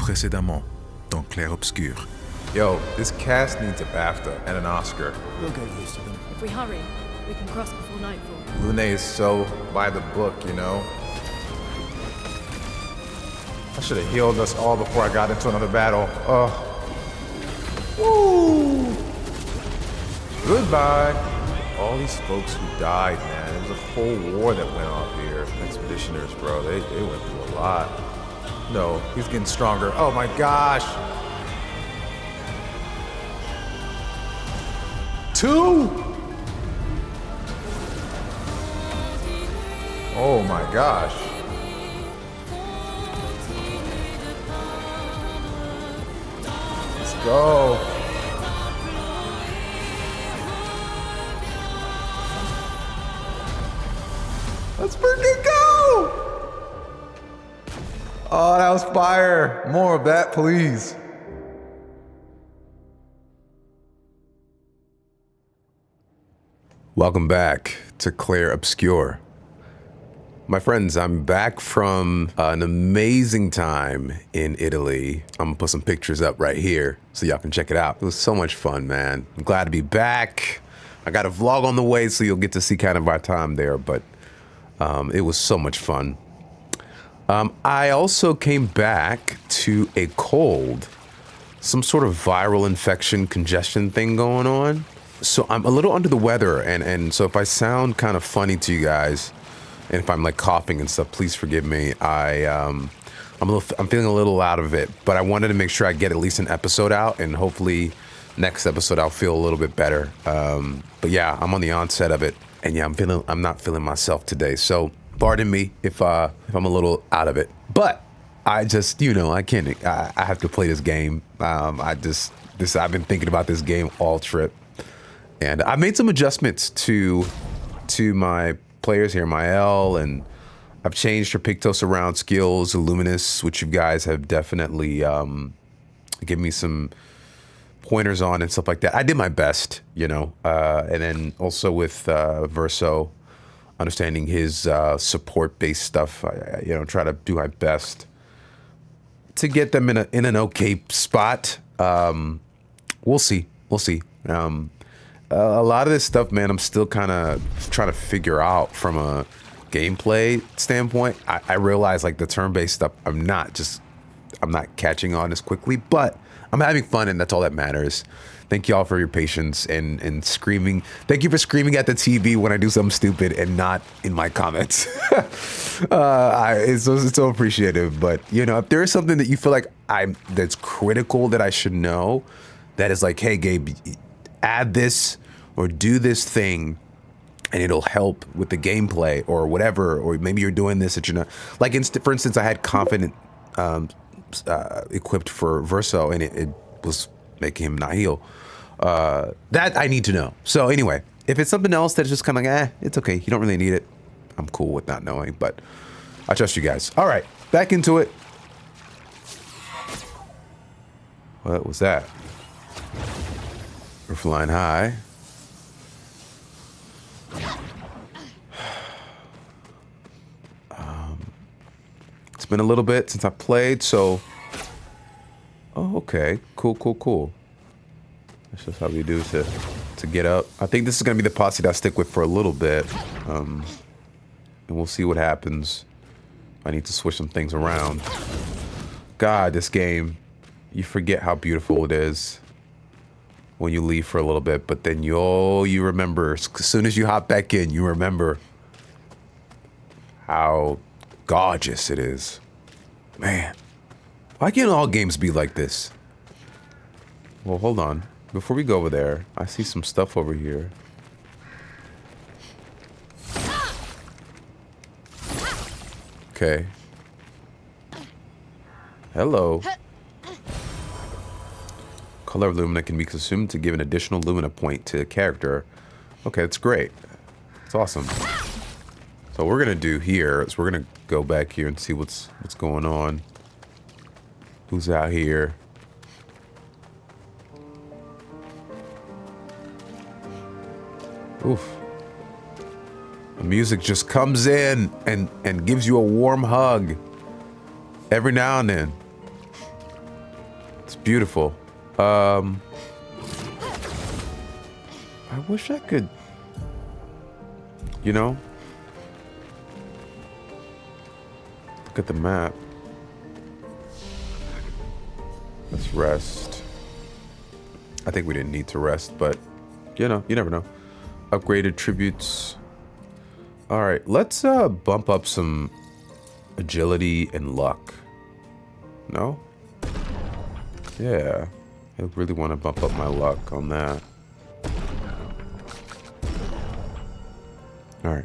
Précédemment, dans Clair Obscur. Yo, this cast needs a BAFTA and an Oscar. We'll get used to them. If we hurry, we can cross before nightfall. Lune is so by the book, you know? I should have healed us all before I got into another battle. Woo! Goodbye. All these folks who died, man. There was a whole war that went off here. Expeditioners, bro, they went through a lot. No, he's getting stronger. Oh my gosh. 2? Oh my gosh. Let's go. Let's freaking go! Oh, that was fire. More of that, please. Welcome back to Clair Obscur. My friends, I'm back from an amazing time in Italy. I'm gonna put some pictures up right here so y'all can check it out. It was so much fun, man. I'm glad to be back. I got a vlog on the way, so you'll get to see kind of our time there, but it was so much fun. I also came back to a cold, some sort of viral infection, congestion thing going on. So I'm a little under the weather, and so if I sound kind of funny to you guys, and if I'm like coughing and stuff, please forgive me. I'm feeling a little out of it, but I wanted to make sure I get at least an episode out, and hopefully next episode I'll feel a little bit better. But yeah, I'm on the onset of it, and yeah, I'm not feeling myself today. So pardon me if I'm a little out of it, but I just, I have to play this game. I've been thinking about this game all trip, and I made some adjustments to my players here, Maelle, and I've changed her Pictos around skills, Luminous, which you guys have definitely given me some pointers on and stuff like that. I did my best, and then also with Verso, understanding his support-based stuff, I try to do my best to get them in an okay spot. We'll see. A lot of this stuff, man, I'm still kind of trying to figure out from a gameplay standpoint. I realize like the turn-based stuff, I'm not catching on as quickly, but I'm having fun, and that's all that matters. Thank y'all for your patience and screaming. Thank you for screaming at the TV when I do something stupid and not in my comments. It's so appreciative. But if there is something that you feel like that's critical that I should know, that is like, hey, Gabe, add this or do this thing, and it'll help with the gameplay or whatever. Or maybe you're doing this that you're not. Like, for instance, I had Confident equipped for Verso, and it was making him not heal. That I need to know. So anyway, if it's something else that's just kind of like, it's okay, you don't really need it, I'm cool with not knowing, but I trust you guys. All right, back into it. What was that? We're flying high. It's been a little bit since I played, so... Oh, okay. Cool. That's just how we do to get up. I think this is going to be the posse that I stick with for a little bit. And we'll see what happens. I need to switch some things around. God, this game, you forget how beautiful it is when you leave for a little bit, but then you remember, as soon as you hop back in, you remember how gorgeous it is. Man, why can't all games be like this? Well, hold on. Before we go over there, I see some stuff over here. Okay. Hello. Color of Lumina can be consumed to give an additional Lumina point to a character. Okay, that's great. That's awesome. So what we're gonna do here is we're gonna go back here and see what's going on. Who's out here? Oof. The music just comes in and gives you a warm hug every now and then. It's beautiful. I wish I could, you know, look at the map. Let's rest. I think we didn't need to rest, but you know, you never know. Upgraded tributes. All right, let's bump up some agility and luck. No? Yeah, I really want to bump up my luck on that. All right,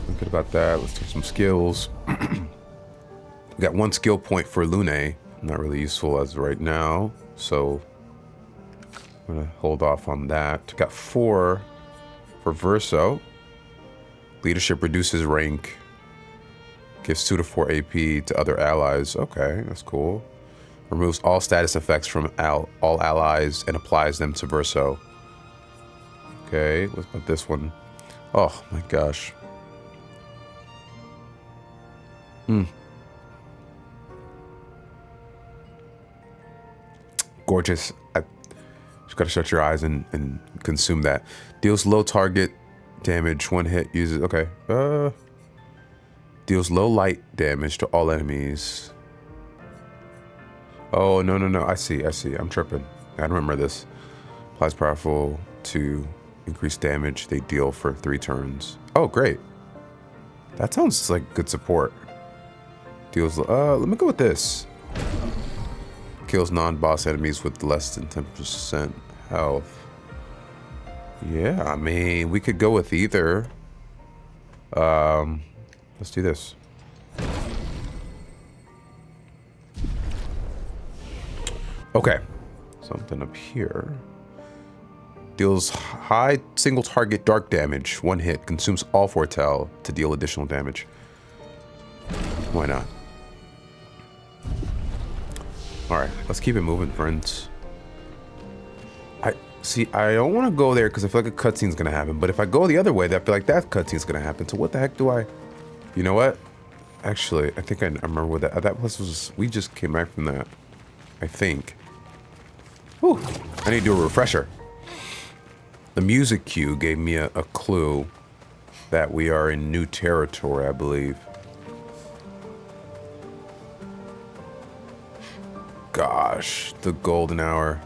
I'm good about that. Let's do some skills. We got 1 skill point for Lune. Not really useful as of right now, so I'm gonna hold off on that. Got 4 for Verso. Leadership reduces rank. Gives 2 to 4 AP to other allies. Okay, that's cool. Removes all status effects from all allies and applies them to Verso. Okay, what about this one? Oh my gosh. Gorgeous. I just gotta shut your eyes and consume that. Deals low target damage, 1 hit, uses, okay. Deals low light damage to all enemies. Oh, no, I see, I'm tripping. I remember this. Applies powerful to increase damage they deal for 3 turns. Oh, great. That sounds like good support. Deals, let me go with this. Kills non-boss enemies with less than 10% health. Yeah, I mean, we could go with either. Let's do this. Okay, something up here. Deals high single target dark damage, 1 hit, consumes all foretell to deal additional damage. Why not? All right, let's keep it moving, friends. I don't want to go there because I feel like a cutscene's gonna happen. But if I go the other way, I feel like that cutscene's gonna happen. So what the heck do I? You know what? Actually, I think I remember what that was. We just came back from that. I think. Whew. I need to do a refresher. The music cue gave me a clue that we are in new territory, I believe. Gosh, the golden hour.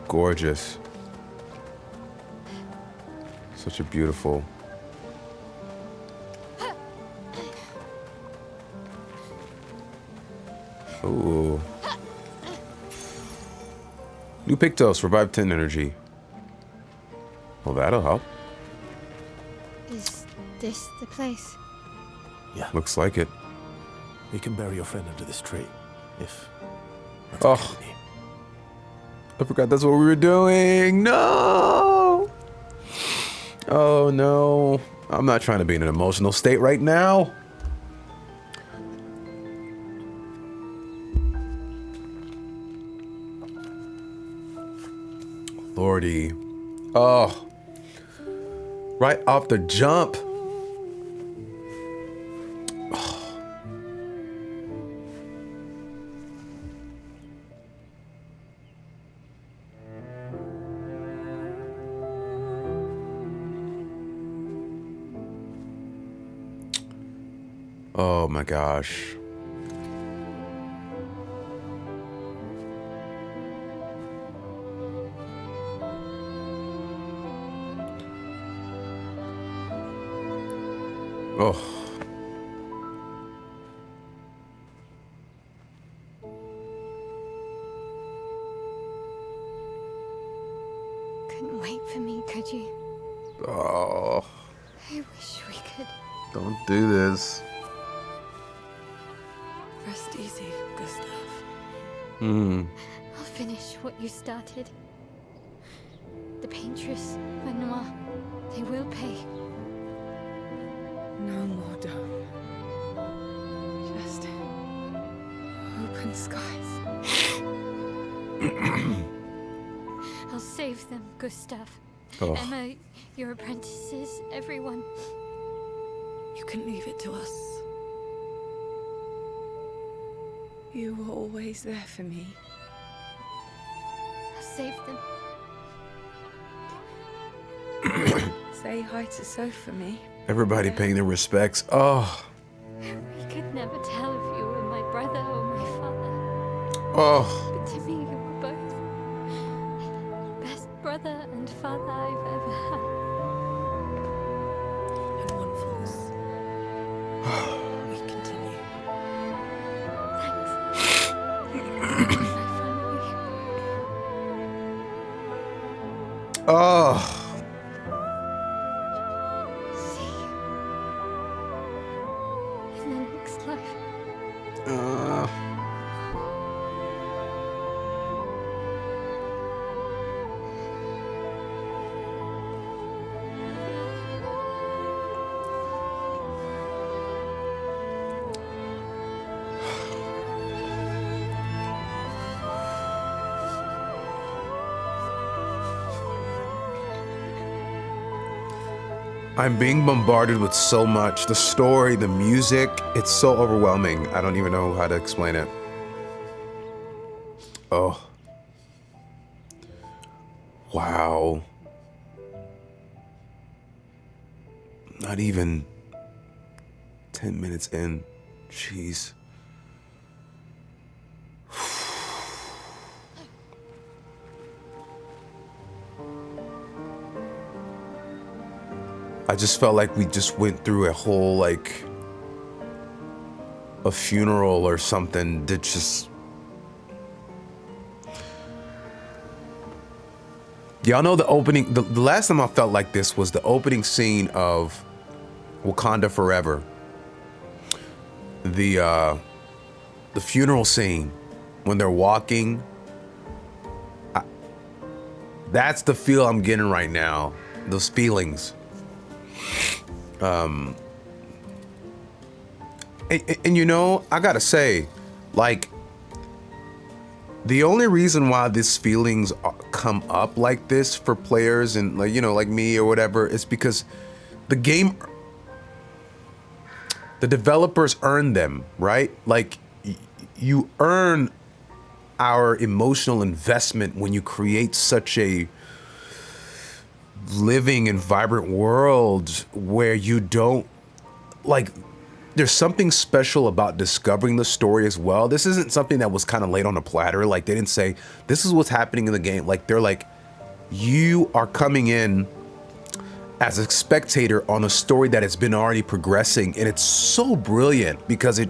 Gorgeous. Such a beautiful. Ooh. New Pictos, revive 10 energy. Well, that'll help. Is this the place? Yeah. Looks like it. You can bury your friend under this tree, if that's Oh. okay with you. I forgot that's what we were doing. No. Oh no. I'm not trying to be in an emotional state right now. Lordy. Oh. Right off the jump. Oh my gosh. Oh. Couldn't wait for me, could you? Oh. I wish we could. Don't do this. Rest easy, Gustav. I'll finish what you started. The paintress, Benoit, they will pay. No more dome. Just open skies. I'll save them, Gustav. Oh. Emma, your apprentices, everyone. You can leave it to us. You were always there for me. I saved them. Say hi to Soph for me. Everybody paying their respects. Oh, We could never tell if you were my brother or my father. oh. But to me, you were both. Best brother and father I've ever had. And one falls. We continue. Thanks. I finally Oh. see you in the next life. I'm being bombarded with so much. The story, the music, it's so overwhelming. I don't even know how to explain it. Oh. Wow. Not even 10 minutes in. Jeez. I just felt like we just went through a whole, like, a funeral or something that just... Y'all know the opening, the last time I felt like this was the opening scene of Wakanda Forever. The funeral scene when they're walking. That's the feel I'm getting right now. Those feelings. And you know, I gotta say, like, the only reason why these feelings come up like this for players and, like, you know, like me or whatever, is because the game, the developers earn them, right? Like, you earn our emotional investment when you create such a living and vibrant world where you don't, like, there's something special about discovering the story as well. This isn't something that was kind of laid on a platter. Like, they didn't say, this is what's happening in the game. Like, they're like, you are coming in as a spectator on a story that has been already progressing. And it's so brilliant because it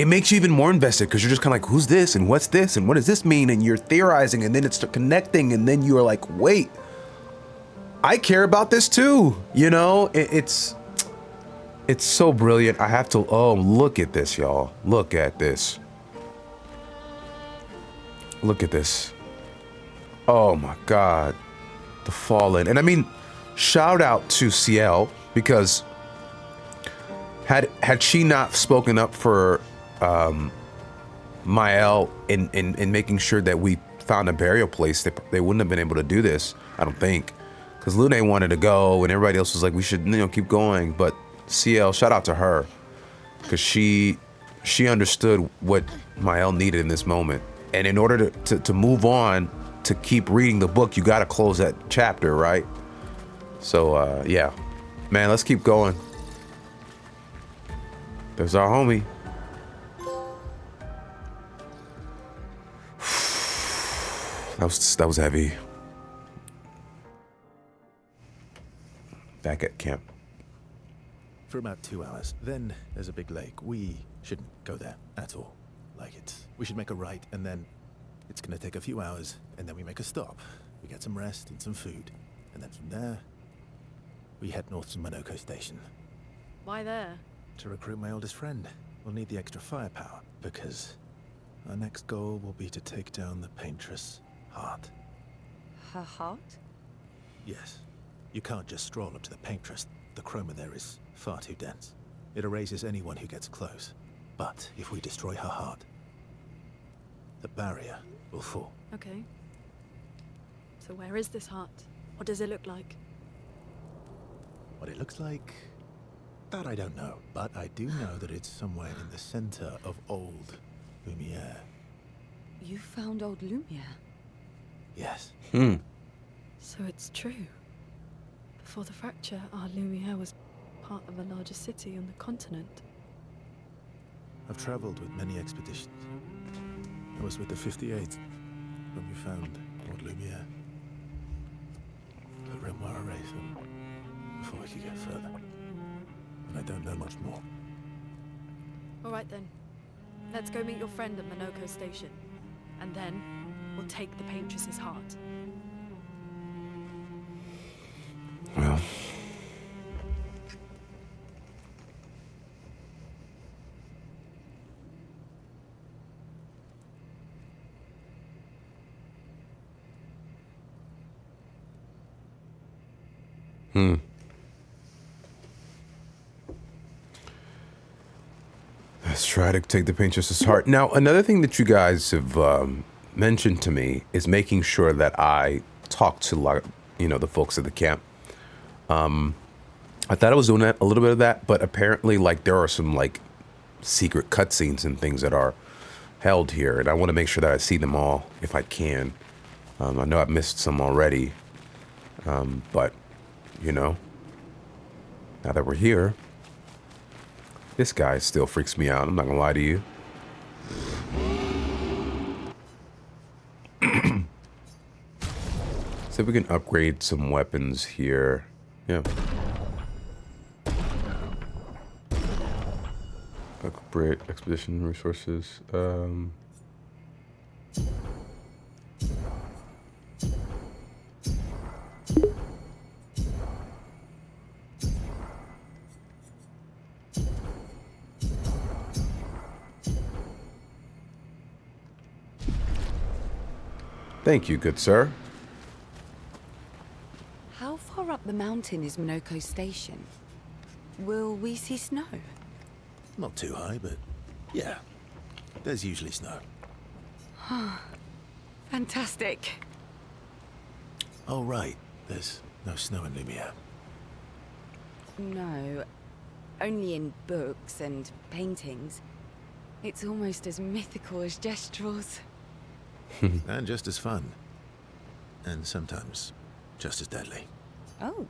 makes you even more invested, because you're just kind of like, who's this? And what's this? And what does this mean? And you're theorizing, and then it's connecting. And then you're like, wait, I care about this too. You know, it's so brilliant. I have to, oh, look at this, y'all. Look at this. Look at this. Oh my God. The Fallen. And I mean, shout out to Ciel, because had she not spoken up for Maelle in making sure that we found a burial place, they wouldn't have been able to do this, I don't think. Because Lune wanted to go, and everybody else was like, we should, you know, keep going. But CL, shout out to her, because she understood what Maelle needed in this moment. And in order to move on, to keep reading the book, you got to close that chapter, right? So, yeah. Man, let's keep going. There's our homie. That was heavy. Back at camp. For about 2 hours. Then there's a big lake. We shouldn't go there at all. We should make a right, and then it's gonna take a few hours, and then we make a stop. We get some rest and some food. And then from there, we head north to Monoco Station. Why there? To recruit my oldest friend. We'll need the extra firepower, because our next goal will be to take down the Paintress' heart. Her heart? Yes. You can't just stroll up to the Paintress. The chroma there is far too dense. It erases anyone who gets close. But if we destroy her heart, the barrier will fall. Okay. So where is this heart? What does it look like? What it looks like, that I don't know. But I do know that it's somewhere in the center of Old Lumiere. You found Old Lumiere? Yes. So it's true. Before the fracture, our Lumiere was part of a larger city on the continent. I've traveled with many expeditions. I was with the 58th when we found Old Lumiere. The rim were erased before we could get further. And I don't know much more. All right then. Let's go meet your friend at Monoco station. And then, we'll take the Paintress's heart. Well. Let's try to take the Paintress's heart. Now, another thing that you guys have mentioned to me is making sure that I talk to, like, you know, the folks at the camp. I thought I was doing that, a little bit of that, but apparently, like, there are some, like, secret cutscenes and things that are held here, and I want to make sure that I see them all if I can. I know I've missed some already, but, you know, now that we're here, this guy still freaks me out. I'm not gonna lie to you. So we can upgrade some weapons here. Yeah. Upgrade expedition resources. Thank you, good sir. How far up the mountain is Monoco station? Will we see snow? Not too high, but yeah. There's usually snow. Fantastic. Oh, right. There's no snow in Lumiere. No, only in books and paintings. It's almost as mythical as Gestrels. And just as fun. And sometimes just as deadly. Oh.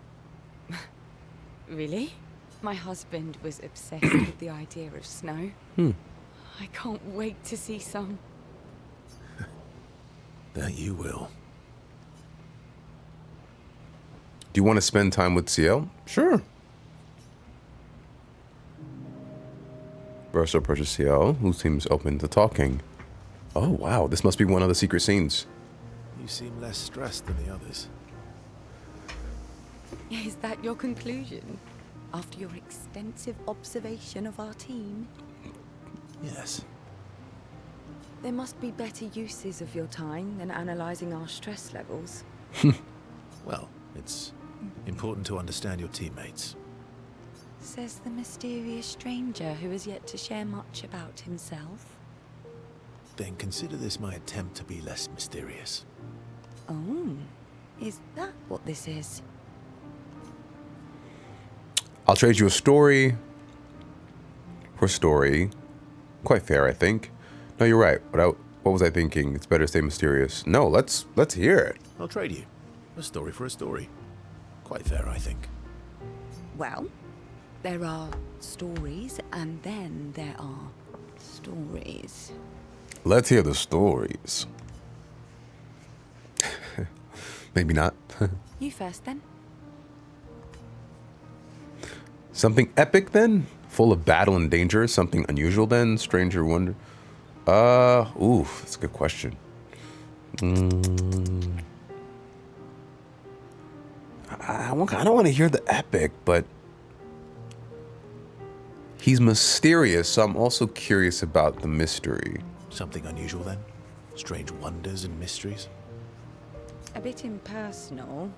Really? My husband was obsessed with the idea of snow. I can't wait to see some. That you will. Do you want to spend time with CL? Sure. Burst approaches CL, who seems open to talking. Oh, wow. This must be one of the secret scenes. You seem less stressed than the others. Is that your conclusion? After your extensive observation of our team? Yes. There must be better uses of your time than analyzing our stress levels. Well, it's important to understand your teammates. Says the mysterious stranger who has yet to share much about himself. Then consider this my attempt to be less mysterious. Oh, is that what this is? I'll trade you a story for story. Quite fair, I think. No, you're right. What was I thinking? It's better to stay mysterious. No, let's hear it. I'll trade you. A story for a story. Quite fair, I think. Well, there are stories, and then there are stories. Let's hear the stories. Maybe not. You first, then. Something epic, then? Full of battle and danger? Something unusual, then? Stranger wonder? Ooh, that's a good question. I don't want to hear the epic, but he's mysterious, so I'm also curious about the mystery. Something unusual then? Strange wonders and mysteries? A bit impersonal,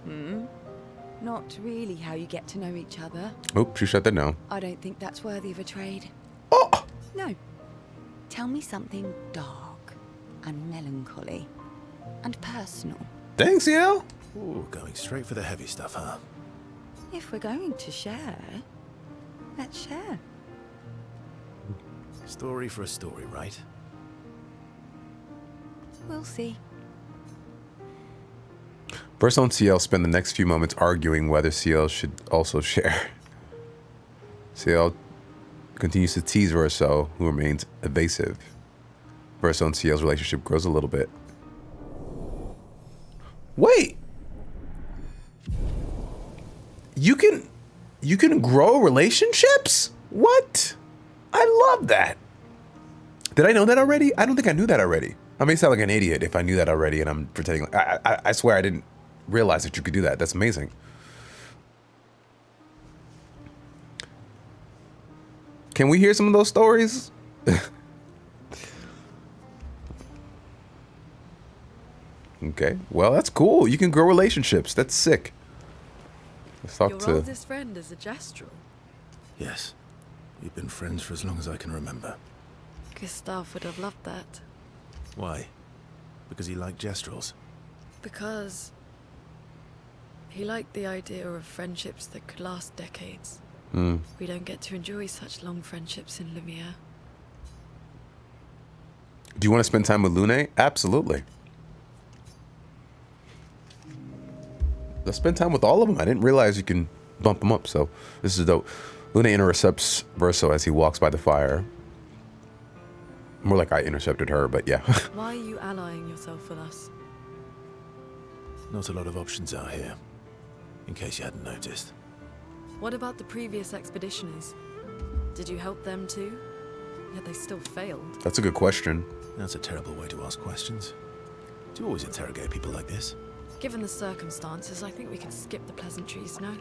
Not really how you get to know each other. Oh, she shut that down. I don't think that's worthy of a trade. Oh! No. Tell me something dark and melancholy and personal. Thanks, Yale. Ooh, going straight for the heavy stuff, huh? If we're going to share, let's share. Story for a story, right? We'll see. Verso and Ciel spend the next few moments arguing whether Ciel should also share. Ciel continues to tease Verso, who remains evasive. Verso and Ciel's relationship grows a little bit. Wait! You can grow relationships? What? I love that. Did I know that already? I don't think I knew that already. I may sound like an idiot if I knew that already and I'm pretending like I swear I didn't realize that you could do that. That's amazing. Can we hear some of those stories? Okay, well, that's cool. You can grow relationships. That's sick. Let's talk Your to... oldest friend is a gestural. Yes. We've been friends for as long as I can remember. Gustav would have loved that. Why? Because he liked gestrals. Because he liked the idea of friendships that could last decades. We don't get to enjoy such long friendships in Lumiere. Do you want to spend time with Lune? Absolutely. Let's spend time with all of them. I didn't realize you can bump them up, so this is dope. Lune intercepts Verso as he walks by the fire. More like I intercepted her, but yeah. Why are you allying yourself with us? Not a lot of options out here, in case you hadn't noticed. What about the previous expeditioners? Did you help them too? Yet they still failed. That's a good question. That's a terrible way to ask questions. Do you always interrogate people like this? Given the circumstances, I think we could skip the pleasantries, no?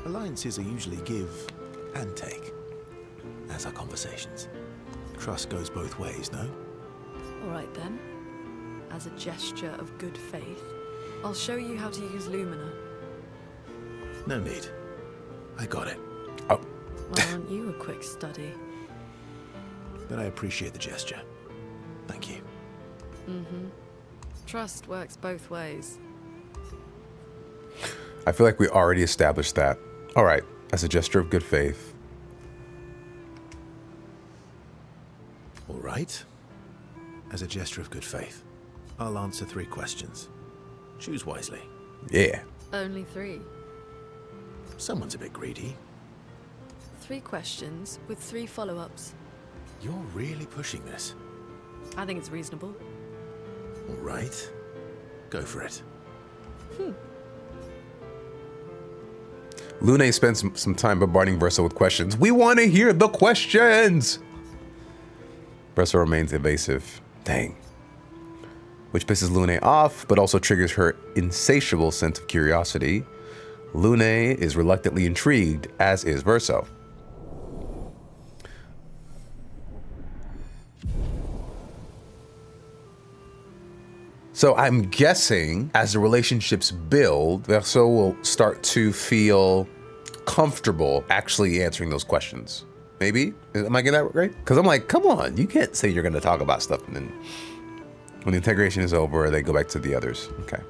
Alliances are usually give and take, as are conversations. Trust goes both ways, no? All right then. As a gesture of good faith, I'll show you how to use Lumina. No need. I got it. Oh, Well, aren't you a quick study? But I appreciate the gesture. Thank you. Trust works both ways. I feel like we already established that. All right, as a gesture of good faith. All right. As a gesture of good faith, I'll answer 3 questions. Choose wisely. Yeah. Only 3. Someone's a bit greedy. 3 questions with 3 follow-ups. You're really pushing this. I think it's reasonable. All right. Go for it. Lune spends some time bombarding Verso with questions. We want to hear the questions! Verso remains evasive. Dang. Which pisses Lune off, but also triggers her insatiable sense of curiosity. Lune is reluctantly intrigued, as is Verso. So I'm guessing as the relationships build, Verso will start to feel comfortable actually answering those questions. Maybe? Am I getting that right? Because I'm like, come on, you can't say you're going to talk about stuff and then when the integration is over, they go back to the others. Okay.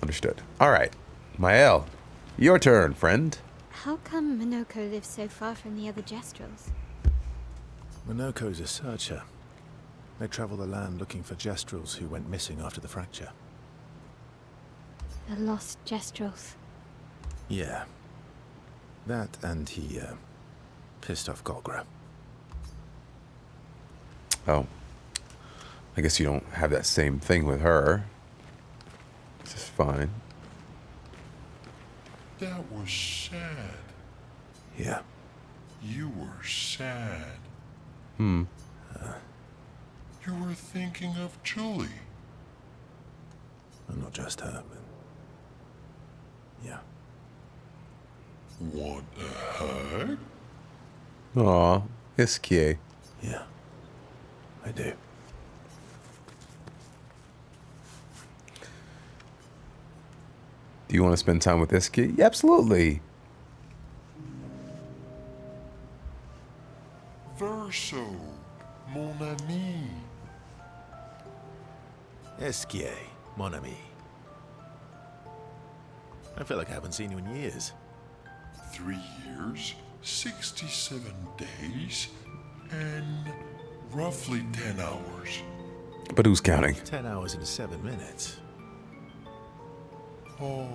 Understood. All right. Maelle, your turn, friend. How come Monoco lives so far from the other gestrals? Monoco's a searcher. They travel the land looking for gestrals who went missing after the fracture. The lost gestrals. Yeah. That and he, pissed off Golgra. Oh. I guess you don't have that same thing with her. Which is fine. That was sad. Yeah. You were sad. Hmm. You were thinking of Julie. And not just her, but... yeah. Want a hug? Aw, Iskie. Yeah. I do. Do you want to spend time with Iskie? Yeah, absolutely. Verso, mon ami. Esquier, mon ami. I feel like I haven't seen you in years. 3 years, 67 days, and roughly 10 hours. But who's counting? 10 hours and 7 minutes. Oh,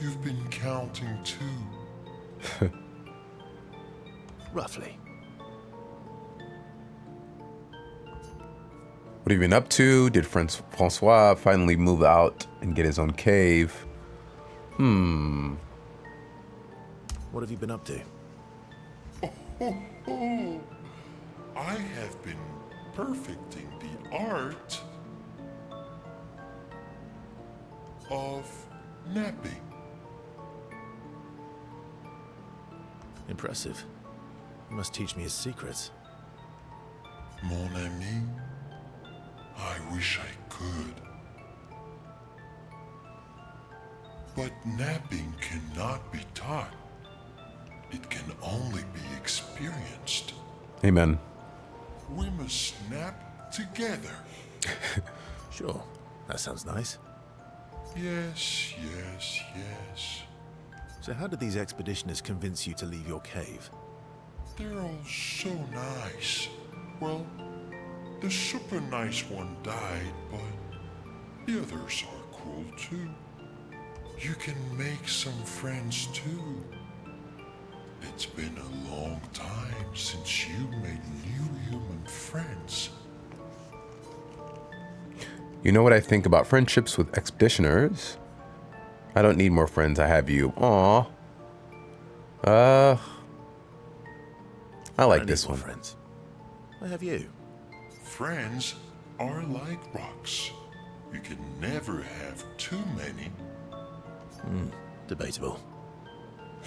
you've been counting too. Roughly. What have you been up to? Did Francois finally move out and get his own cave? What have you been up to? Oh, I have been perfecting the art of napping. Impressive. You must teach me his secrets. Mon ami, I wish I could. But napping cannot be taught. It can only be experienced. Amen. We must nap together. Sure. That sounds nice. Yes, yes, yes. So how did these expeditioners convince you to leave your cave? They're all so nice. Well, the super nice one died, but the others are cool too. You can make some friends too. It's been a long time since you made new human friends. You know what I think about friendships with expeditioners? I don't need more friends. I have you. Aw. I like don't this need more one. friends. I have you. Friends are like rocks. You can never have too many. Debatable.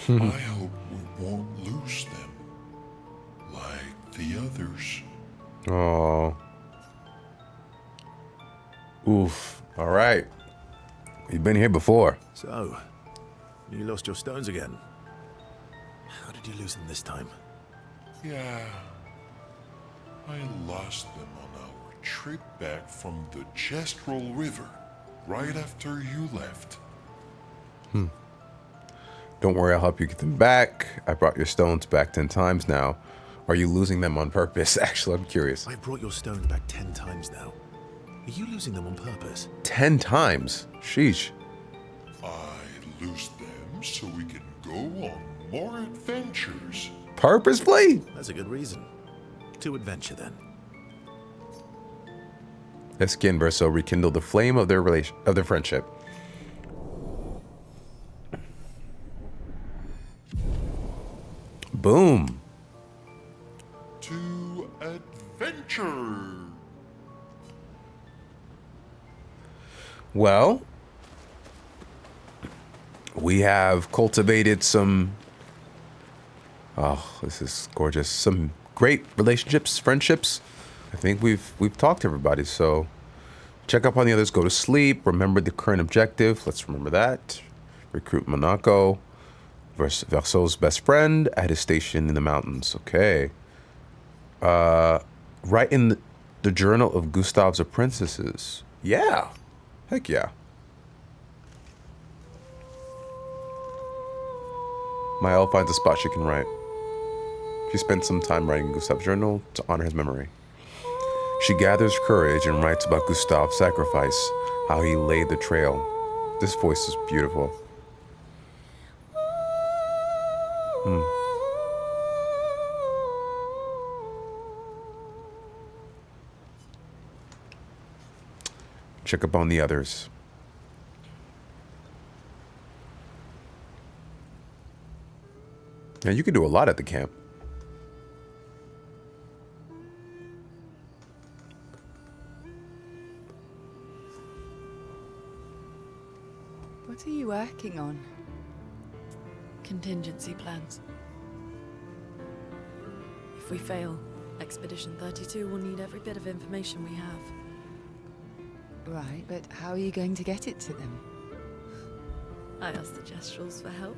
I hope we won't lose them. Like the others. Aw. Oof. All right. You've been here before. So, you lost your stones again. How did you lose them this time? Yeah. I lost them on our trip back from the Chestrel River, right after you left. Don't worry, I'll help you get them back. I brought your stones back 10 times now. Are you losing them on purpose? Actually, I'm curious. I've brought your stones back 10 times now. Are you losing them on purpose? 10 times? Sheesh. I lose them so we can go on more adventures. Purposefully? That's a good reason. To adventure then. Esky and Verso rekindle the flame of their friendship. Boom. To adventure. Well, we have cultivated some, oh, this is gorgeous, some great relationships, friendships. I think we've talked to everybody, so check up on the others, go to sleep, remember the current objective, let's remember that. Recruit Monoco, Verso's best friend at his station in the mountains, okay. Write in the journal of Gustav's apprentices, yeah. Heck yeah. Maelle finds a spot she can write. She spends some time writing Gustav's journal to honor his memory. She gathers courage and writes about Gustav's sacrifice, how he laid the trail. This voice is beautiful. Check up on the others. Now you can do a lot at the camp. What are you working on? Contingency plans. If we fail, Expedition 32 will need every bit of information we have. Right, but how are you going to get it to them? I asked the Gestrels for help.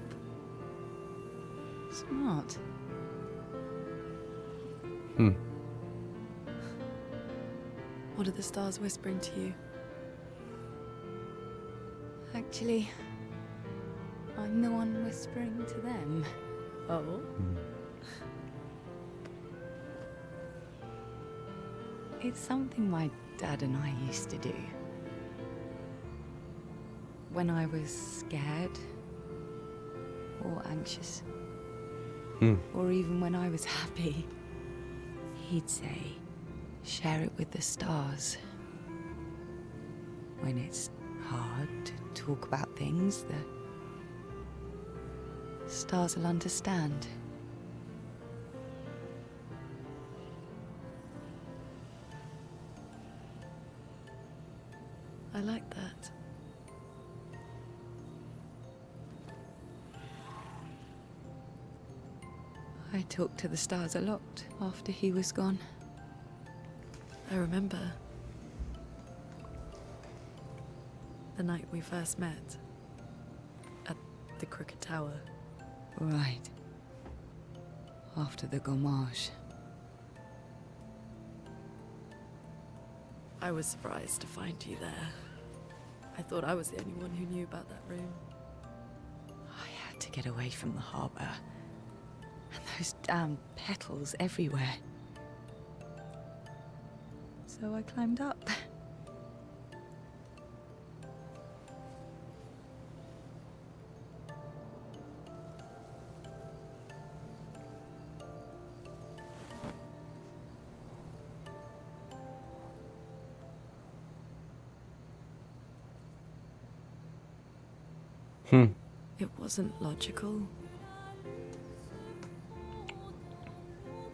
Smart. What are the stars whispering to you? Actually, I'm the one whispering to them. Oh? It's something my Dad and I used to do. When I was scared or anxious, or even when I was happy, he'd say, share it with the stars. When it's hard to talk about things, the stars will understand. I like that. I talked to the stars a lot after he was gone. I remember the night we first met at the Crooked Tower. Right. After the gommage. I was surprised to find you there. I thought I was the only one who knew about that room. I had to get away from the harbor. And those damn petals everywhere. So I climbed up. It wasn't logical.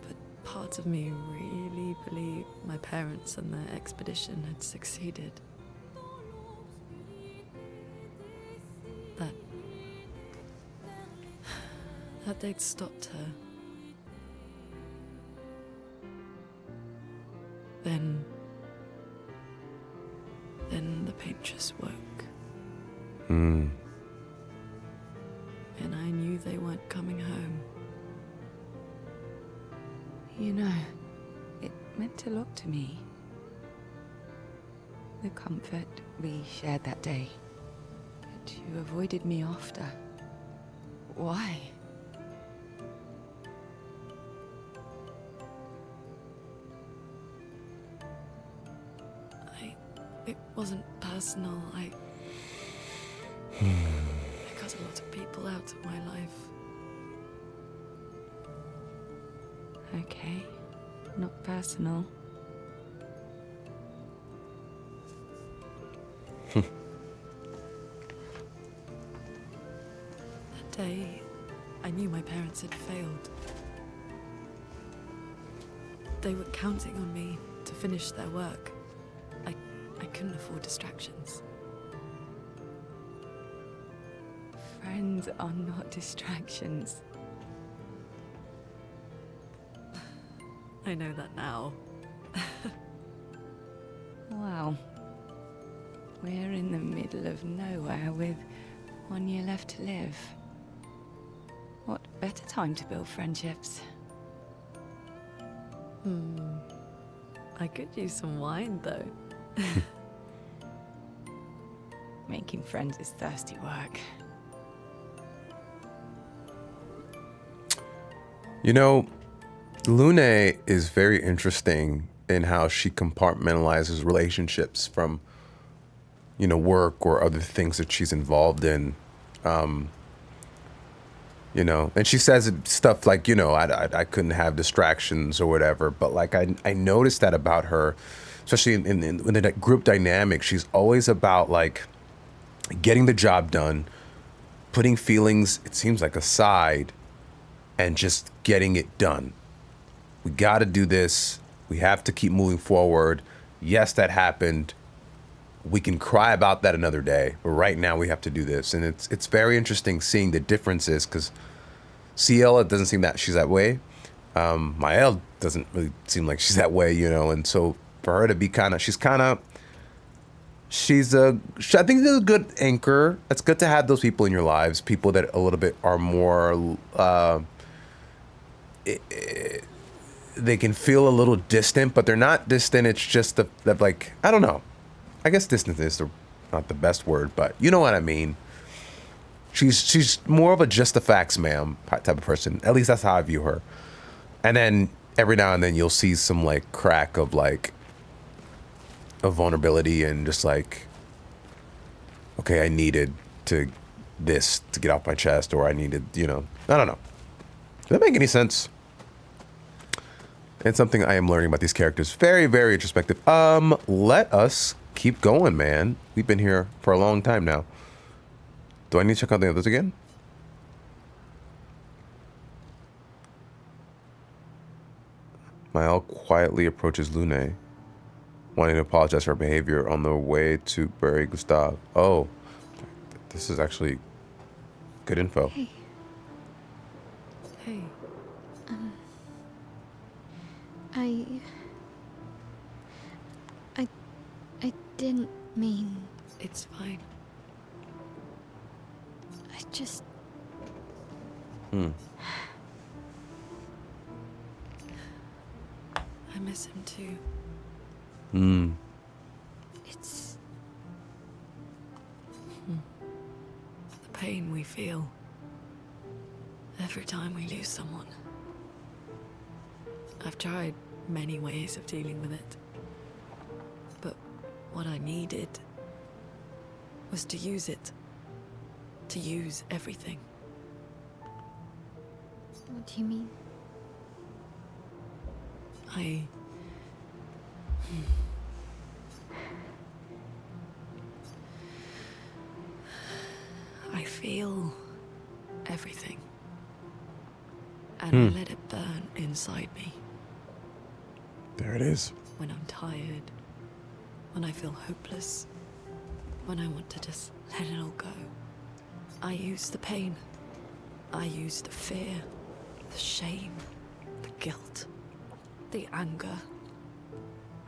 But parts of me really believed my parents and their expedition had succeeded. That they'd stopped her. Then the paintress woke. And I knew they weren't coming home. You know, it meant a lot to me. The comfort we shared that day. But you avoided me after. Why? It wasn't personal. I cut a lot of people out of my life. Okay, not personal. That day, I knew my parents had failed. They were counting on me to finish their work. I couldn't afford distractions. Friends are not distractions. I know that now. Wow. We're in the middle of nowhere with 1 year left to live. What better time to build friendships? I could use some wine, though. Making friends is thirsty work. You know, Lune is very interesting in how she compartmentalizes relationships from, you know, work or other things that she's involved in. You know, and she says stuff like, you know, I couldn't have distractions or whatever. But like, I noticed that about her, especially in the group dynamic. She's always about like getting the job done, putting feelings, it seems like, aside, and just getting it done. We got to do this. We have to keep moving forward. Yes, that happened. We can cry about that another day, but right now we have to do this. And it's very interesting seeing the differences, because CL, it doesn't seem that she's that way. Maelle doesn't really seem like she's that way, you know. And so for her to be I think they're a good anchor. It's good to have those people in your lives, people that a little bit are more, they can feel a little distant, but they're not distant. It's just that like, I don't know. I guess distant is not the best word, but you know what I mean. She's more of a just the facts, ma'am type of person. At least that's how I view her. And then every now and then you'll see some like crack of like, of vulnerability and just like, okay, I needed this to get off my chest, or I needed, I don't know. Does that make any sense? It's something I am learning about these characters. Very, very introspective. Let us keep going, man. We've been here for a long time now. Do I need to check out the others again? Maelle quietly approaches Lune, wanting to apologize for her behavior on the way to bury Gustave. Oh, this is actually good info. Hey. Hey. I didn't mean... It's fine. I just... I miss him too. It's... The pain we feel every time we lose someone. I've tried many ways of dealing with it. But what I needed was to use it. To use everything. What do you mean? I feel everything. And I let it burn inside me. There it is. When I'm tired, when I feel hopeless, when I want to just let it all go. I use the pain. I use the fear, the shame, the guilt, the anger.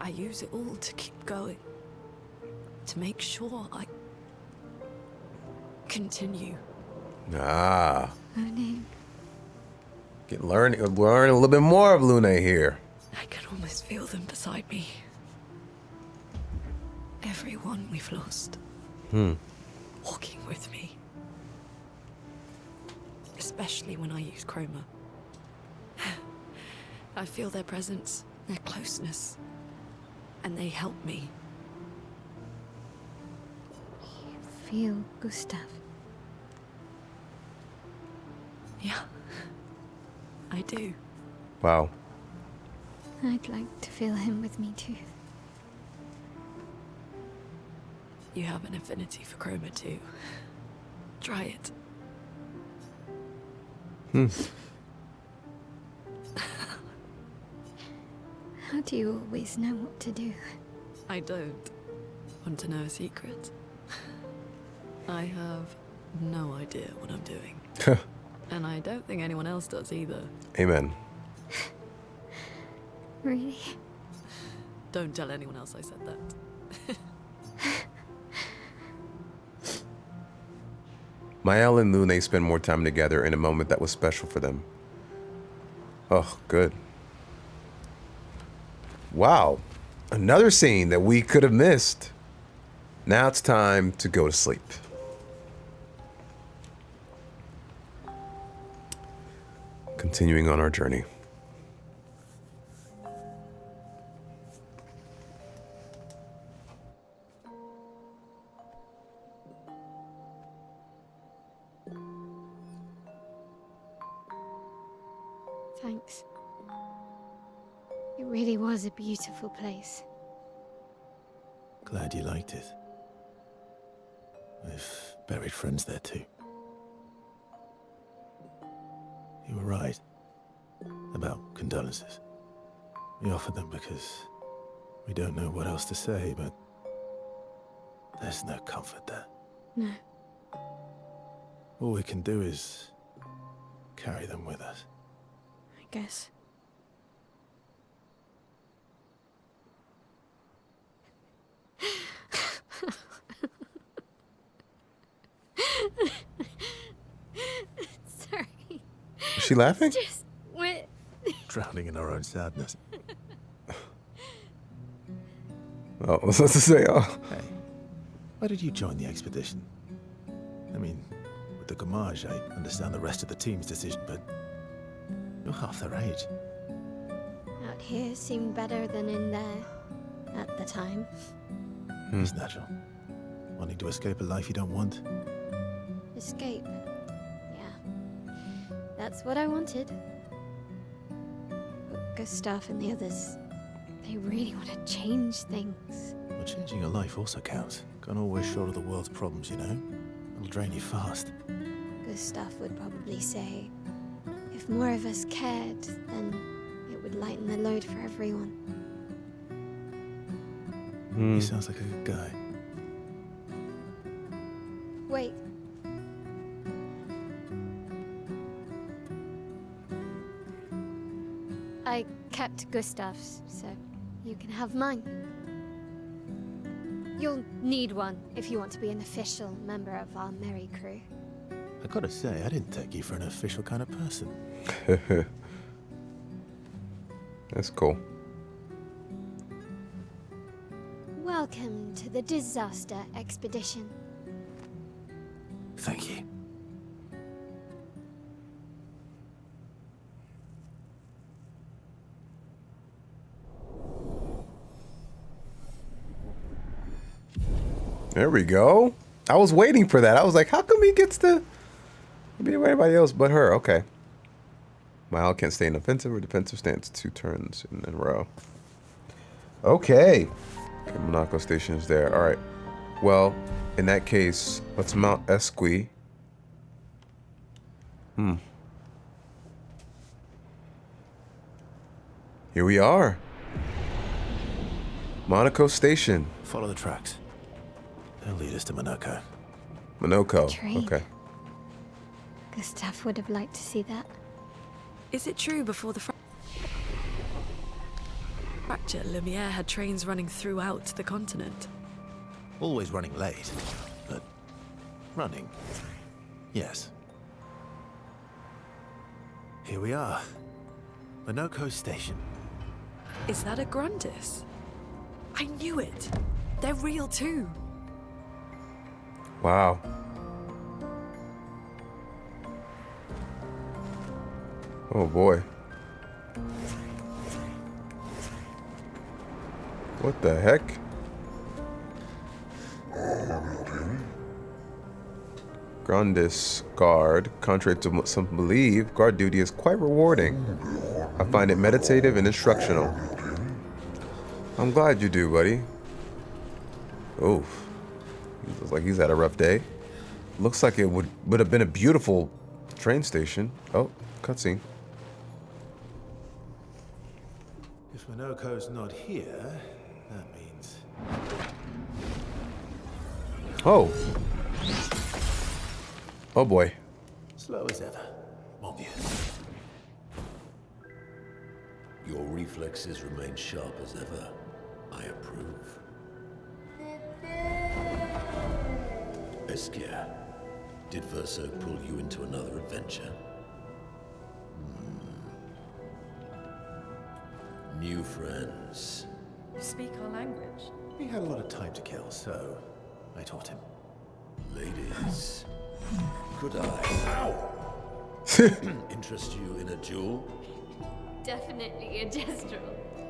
I use it all to keep going. To make sure I continue. Ah. Lune. Learn a little bit more of Lune here. I can almost feel them beside me. Everyone we've lost. Walking with me. Especially when I use chroma. I feel their presence, their closeness. And they help me. You feel Gustave? Yeah. I do. Wow. I'd like to feel him with me too. You have an affinity for chroma too. Try it. How do you always know what to do? I don't. Want to know a secret? I have no idea what I'm doing. And I don't think anyone else does either. Amen. Really? Don't tell anyone else I said that. Maelle and Lune spend more time together in a moment that was special for them. Oh, good. Wow. Another scene that we could have missed. Now it's time to go to sleep. Continuing on our journey. Thanks. It really was a beautiful place. Glad you liked it. We've buried friends there too. You were right about condolences. We offered them because we don't know what else to say, but there's no comfort there. No. All we can do is carry them with us. I guess. Sorry. Is she laughing? Just went. Drowning in our own sadness. Oh, I was supposed to say, oh. Hey, why did you join the expedition? I mean, with the Gommage, I understand the rest of the team's decision, but you're half their age. Out here seemed better than in there at the time. It's natural. Wanting to escape a life you don't want. Escape. Yeah. That's what I wanted. But Gustav and the others, they really want to change things. Well, changing your life also counts. Can't always shoulder the world's problems, you know? It'll drain you fast. Gustav would probably say, if more of us cared, then it would lighten the load for everyone. He sounds like a good guy. Wait. I kept Gustav's, so you can have mine. You'll need one if you want to be an official member of our merry crew. I gotta say, I didn't take you for an official kind of person. That's cool. Welcome to the disaster expedition. Thank you. There we go. I was waiting for that. I was like, how come he gets to be anybody else but her? Okay. Maelle can't stay in offensive or defensive stance 2 turns in a row. Okay. Okay, Monaco station is there. All right. Well, in that case, let's mount Esqui. Here we are. Monaco station. Follow the tracks. They'll lead us to Monoco. Monoco. Train. Okay. Gustav would have liked to see that. Is it true before the fracture, Lumiere had trains running throughout the continent? Always running late, but running. Yes. Here we are. Monoco station. Is that a Grundis? I knew it. They're real too. Wow. Oh boy. What the heck? Grundis guard. Contrary to what some believe, guard duty is quite rewarding. I find it meditative and instructional. I'm glad you do, buddy. Oof. He looks like he's had a rough day. Looks like it would have been a beautiful train station. Oh, cutscene. If Monoco's not here, that means... Oh. Oh boy. slow as ever. Obvious. Your reflexes remain sharp as ever. I approve. Obscur, did Verso pull you into another adventure? New friends. You speak our language. He had a lot of time to kill, so I taught him. Ladies, could I interest you in a duel? Definitely a gestural.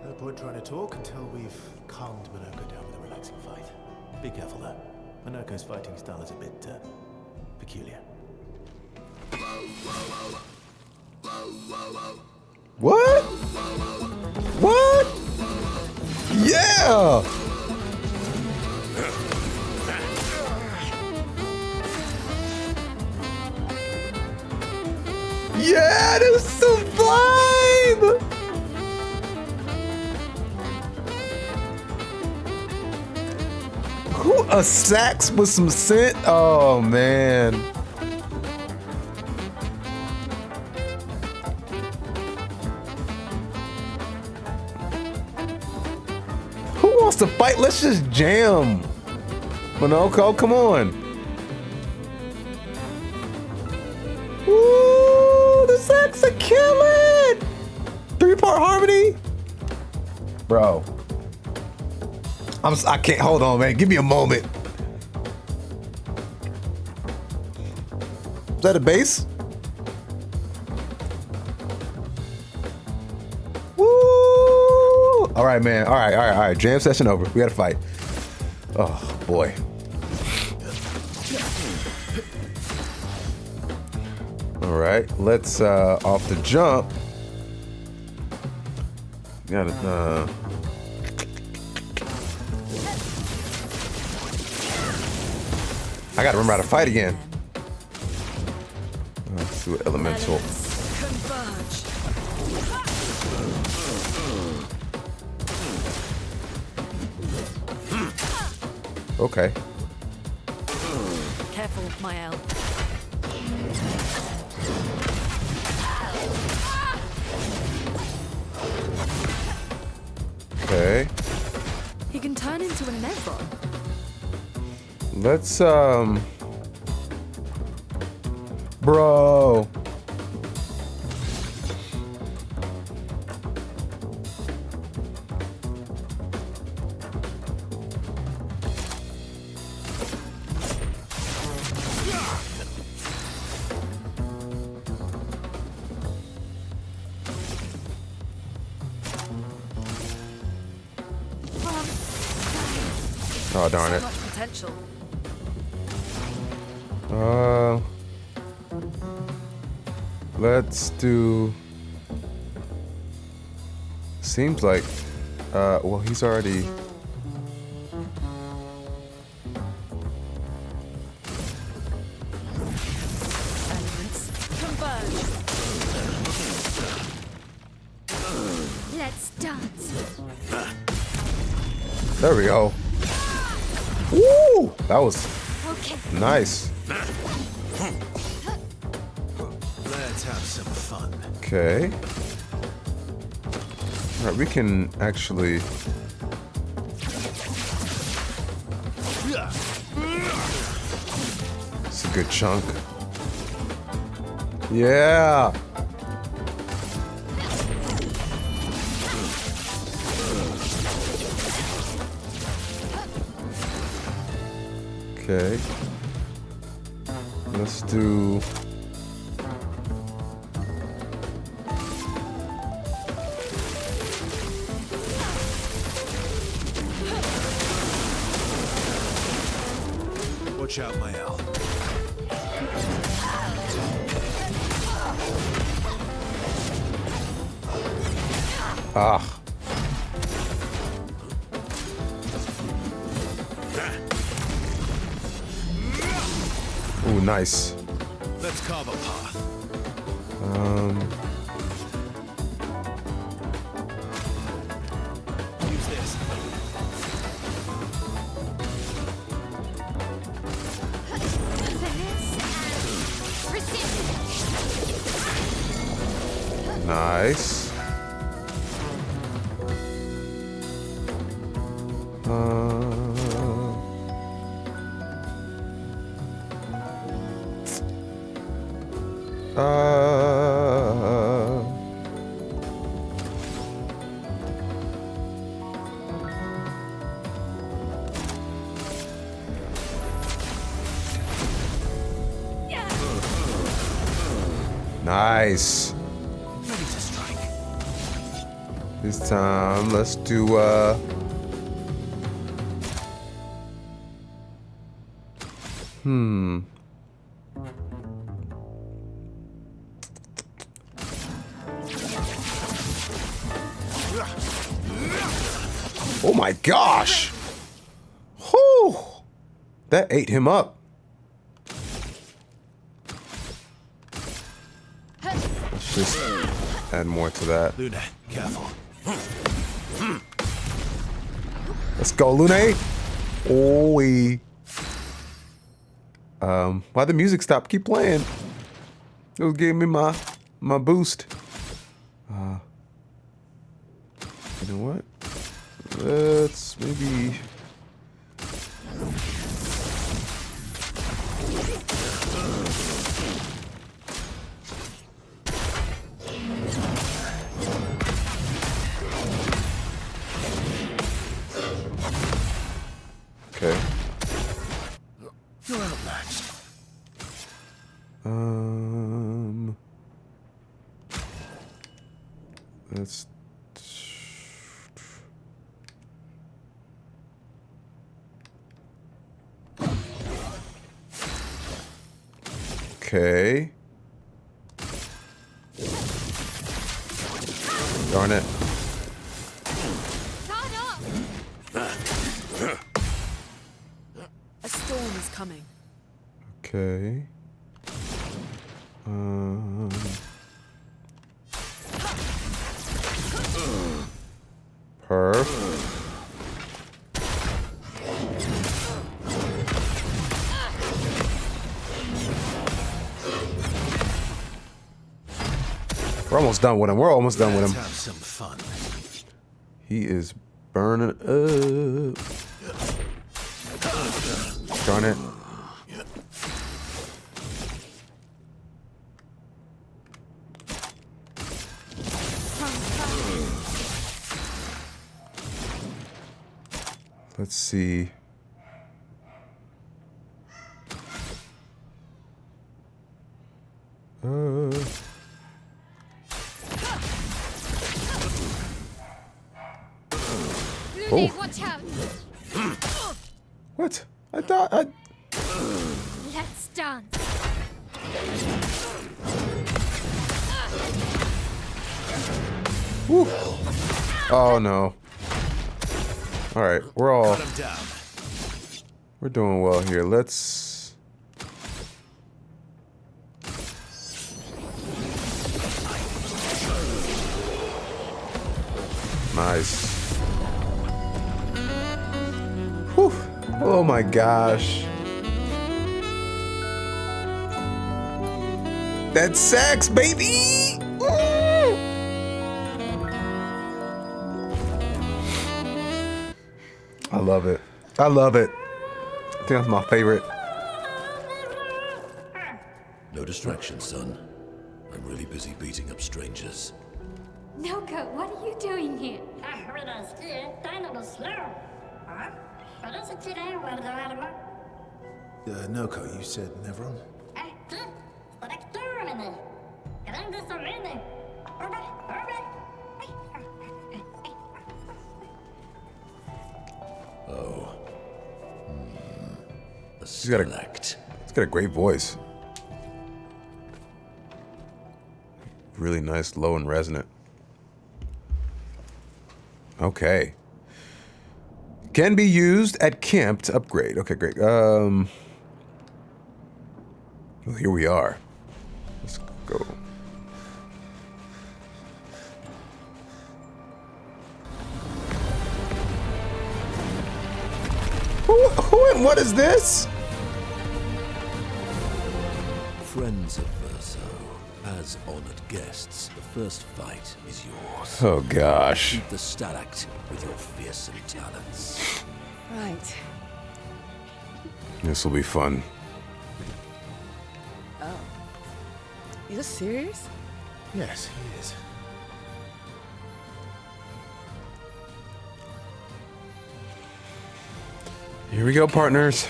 No point trying to talk until we've calmed Monoco down with a relaxing fight. Be careful though. Monoco's fighting style is a bit peculiar. What? What? Yeah! Yeah, this is some vibe! Who, a sax with some scent? Oh, man. Who wants to fight? Let's just jam. Monoco, come on. Ooh, the sax are killing. 3-part harmony. Bro. I can't, hold on, man. Give me a moment. Is that a bass? Woo! All right, man. All right. Jam session over. We gotta fight. Oh boy. All right, let's off the jump. Gotta I gotta remember how to fight again. Let's do elemental. Okay. Careful, Maelle. Okay. He can turn into an Nevron. Let's bro. Oh darn So it. much potential. Let's do. Seems like, well, he's already. Elements converge. Let's dance. There we go. Woo! That was Okay. nice. Let's have some fun. Okay. All right, we can actually. It's a good chunk. Yeah. Okay. Let's do. Watch out, Maelle. Ah. Ooh, nice. Let's carve a path. Use this. Finesse and precision. Nice. Nice. Ready to strike. This time, let's do Oh my gosh! Whew! That ate him up. Let's just add more to that. Luna, careful. Let's go, Lune. Oi. Why the music stopped? Keep playing. It was giving me my boost. You know what? Let's maybe. Okay. You're outmatched. Let's. Okay. Darn it. A storm is coming. Okay. Perf. We're almost done with him. We're almost done with Let's him. have some fun. He is burning up. Darn it. Let's see. Lune, watch out! What? I thought I... Let's dance. Woo. Oh no. Alright, Cut him down. we're doing well here. Let's... Nice. Whew. Oh my gosh. That's sex, baby! Woo! I love it. I love it. I think that's my favorite. No distraction, son. I'm really busy beating up strangers. Monoco, what are you doing here? Noco, you said Nevron? Oh. A He's got a- select. He's got a great voice. Really nice, low and resonant. Okay. Can be used at camp to upgrade. Okay, great. Well, here we are. Let's go. Who and what is this? Friends of Verso, as honored guests, the first fight is yours. Oh gosh. Keep the Stalact with your fearsome talents. Right. This will be fun. Oh. You're serious? Yes, he is. Here we go, partners.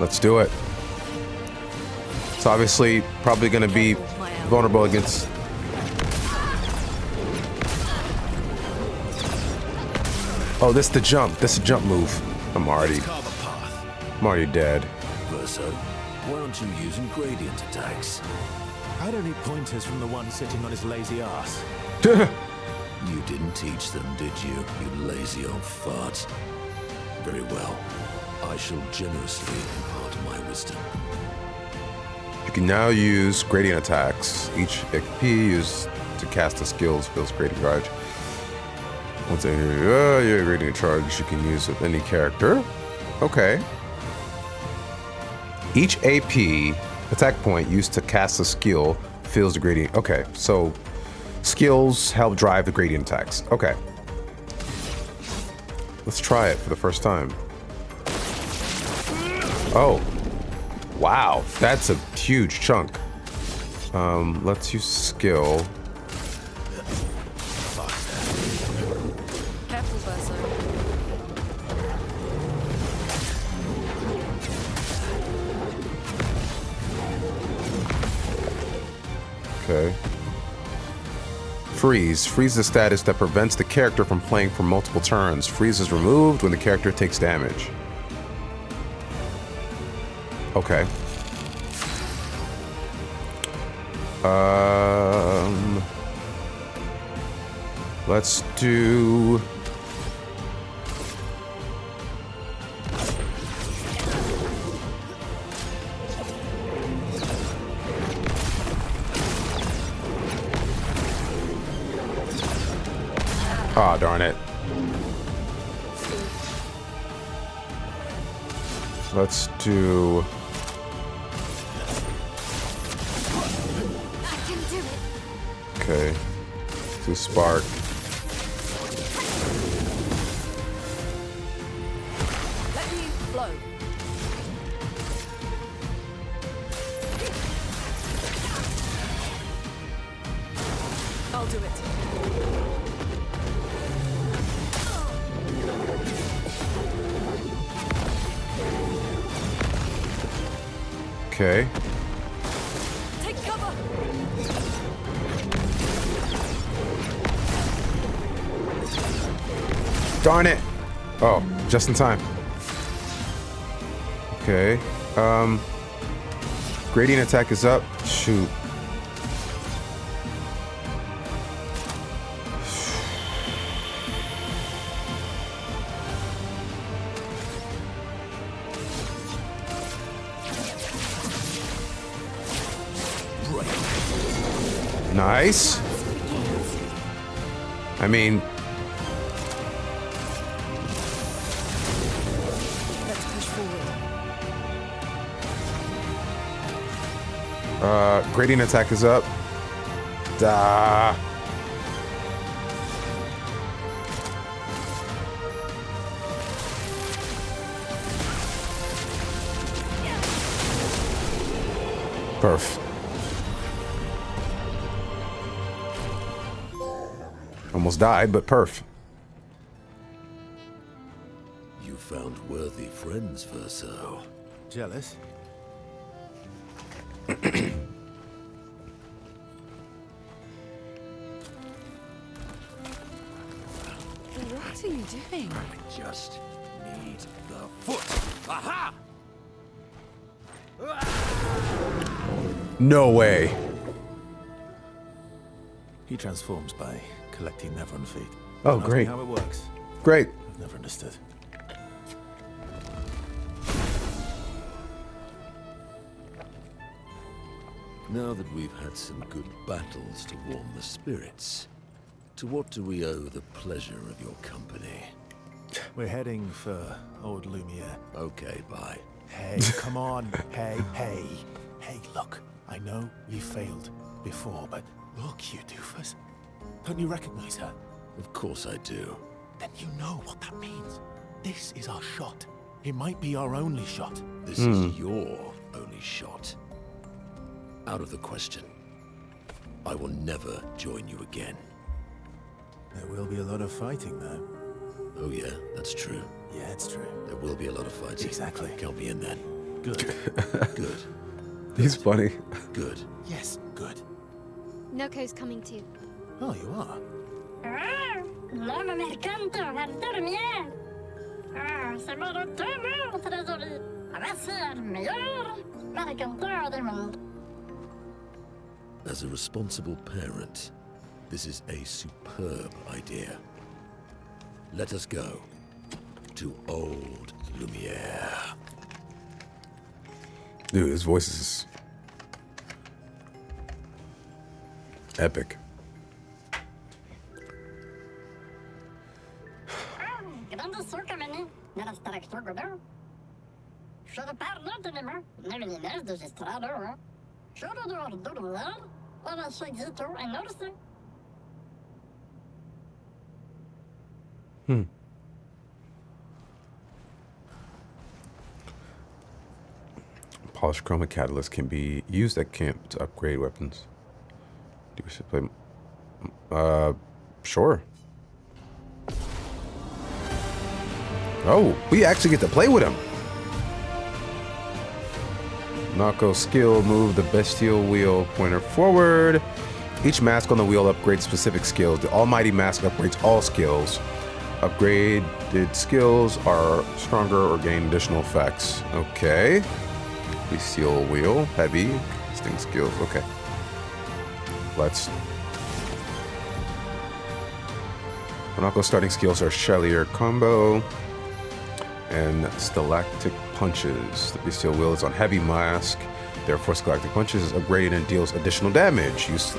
Let's do it. It's obviously probably going to be vulnerable against... Oh, this is the jump. This is the jump move. I'm already dead. Verso, why aren't you using gradient attacks? I don't need pointers from the one sitting on his lazy ass. You didn't teach them, did you, you lazy old fart? Very well. I shall generously impart my wisdom. You can now use gradient attacks. Each XP used to cast the skills feels gradient charge. Once your gradient charge you can use with any character. Okay. Each AP attack point used to cast a skill fills the gradient. Okay, so skills help drive the gradient attacks. Okay. Let's try it for the first time. Oh. Wow, that's a huge chunk. Let's use skill. Careful, Verso. Okay. Freeze. Freeze is a status that prevents the character from playing for multiple turns. Freeze is removed when the character takes damage. Okay. Let's do... Ah, darn it. Let's do... I can do it. Okay. Do spark. Let me flow. I'll do it. Okay. Take cover. Darn it! Oh, just in time. Okay. Gradient attack is up. Shoot. Nice. I mean, Let's push forward. gradient attack is up. Da. Perf. Almost died, but perf. You found worthy friends, Verso. Jealous? What are you doing? I just need the foot. Aha! No way. He transforms by collecting Nevron feet. Oh, Don't ask me great. how it works. Great. I've never understood. Now that we've had some good battles to warm the spirits, to what do we owe the pleasure of your company? We're heading for Old Lumiere. Okay, bye. Hey, come on. Hey, hey. Hey, look. I know we failed before, but look, you doofus. Don't you recognize her? Of course I do. Then you know what that means. This is our shot. It might be our only shot. This is your only shot. Out of the question. I will never join you again. There will be a lot of fighting, though. Oh yeah, that's true. Yeah, it's true. There will be a lot of fighting. Exactly. Count me in then. Good. Good. He's funny. Good. Yes, good. Noco's coming too. Oh, you are? L'homme mercante al dormir. C'est mon retour, trésorier. Voici le meilleur mercanteur du monde. As a responsible parent, this is a superb idea. Let us go to Old Lumiere. Dude, his voice is epic. Grande socomanie, nella structura godo. Should parlo anymore, nevertheless, the estrado. Should do all the world, or I should get to and notice it. Polished chroma catalyst can be used at camp to upgrade weapons. Do we should play? Sure. Oh, we actually get to play with him. Monoco skill, move the bestial wheel pointer forward. Each mask on the wheel upgrades specific skills. The almighty mask upgrades all skills. Upgraded skills are stronger or gain additional effects. Okay. Bestial wheel, heavy, distinct skills. Okay. Let's. Monoco starting skills are Chevalier combo and Stalactic punches. The bestial wheel is on heavy mask. Therefore, Stalactic punches is upgraded and deals additional damage. Use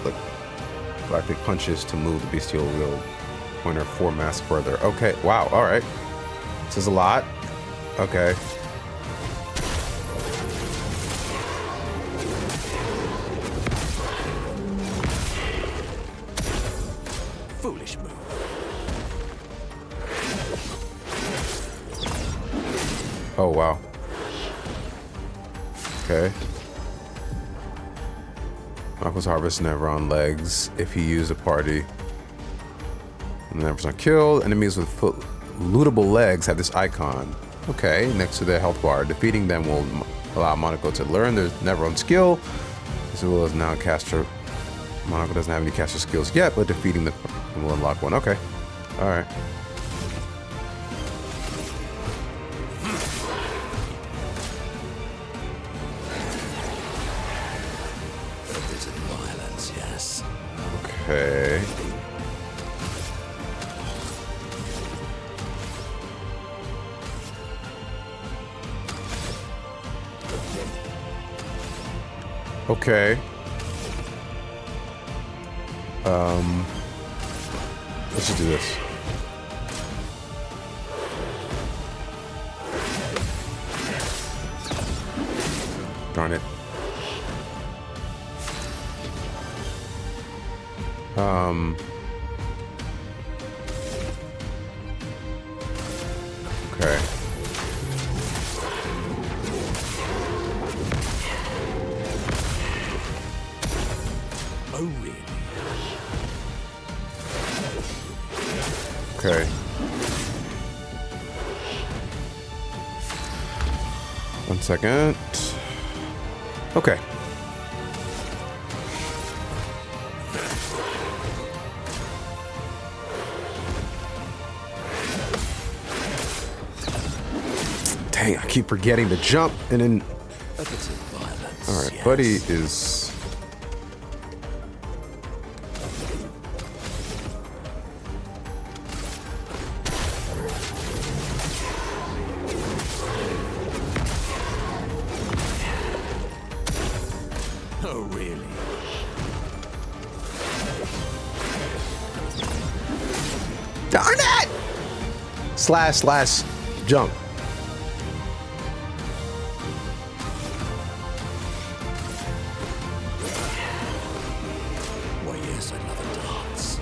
Stalactic punches to move the bestial wheel pointer 4 mask further. Okay. Wow. All right. This is a lot. Okay. Foolish move. Oh, wow. Okay. Monoco's harvest never on legs. If he used a party. Never not killed. Enemies with lootable legs have this icon. Okay, next to the health bar. Defeating them will allow Monoco to learn their never on skill. As well as now caster. Monoco doesn't have any caster skills yet, but defeating them will unlock one. Okay. Alright. Violence, yes. Okay. Okay. Let's just do this. Darn it. Okay. Oh, really? Okay. One second. Okay. Dang, I keep forgetting to jump and then. A bit of violence. All right, yes. buddy is. Oh, really? Darn it! Slash, jump. Why, yes, I'd love a dance.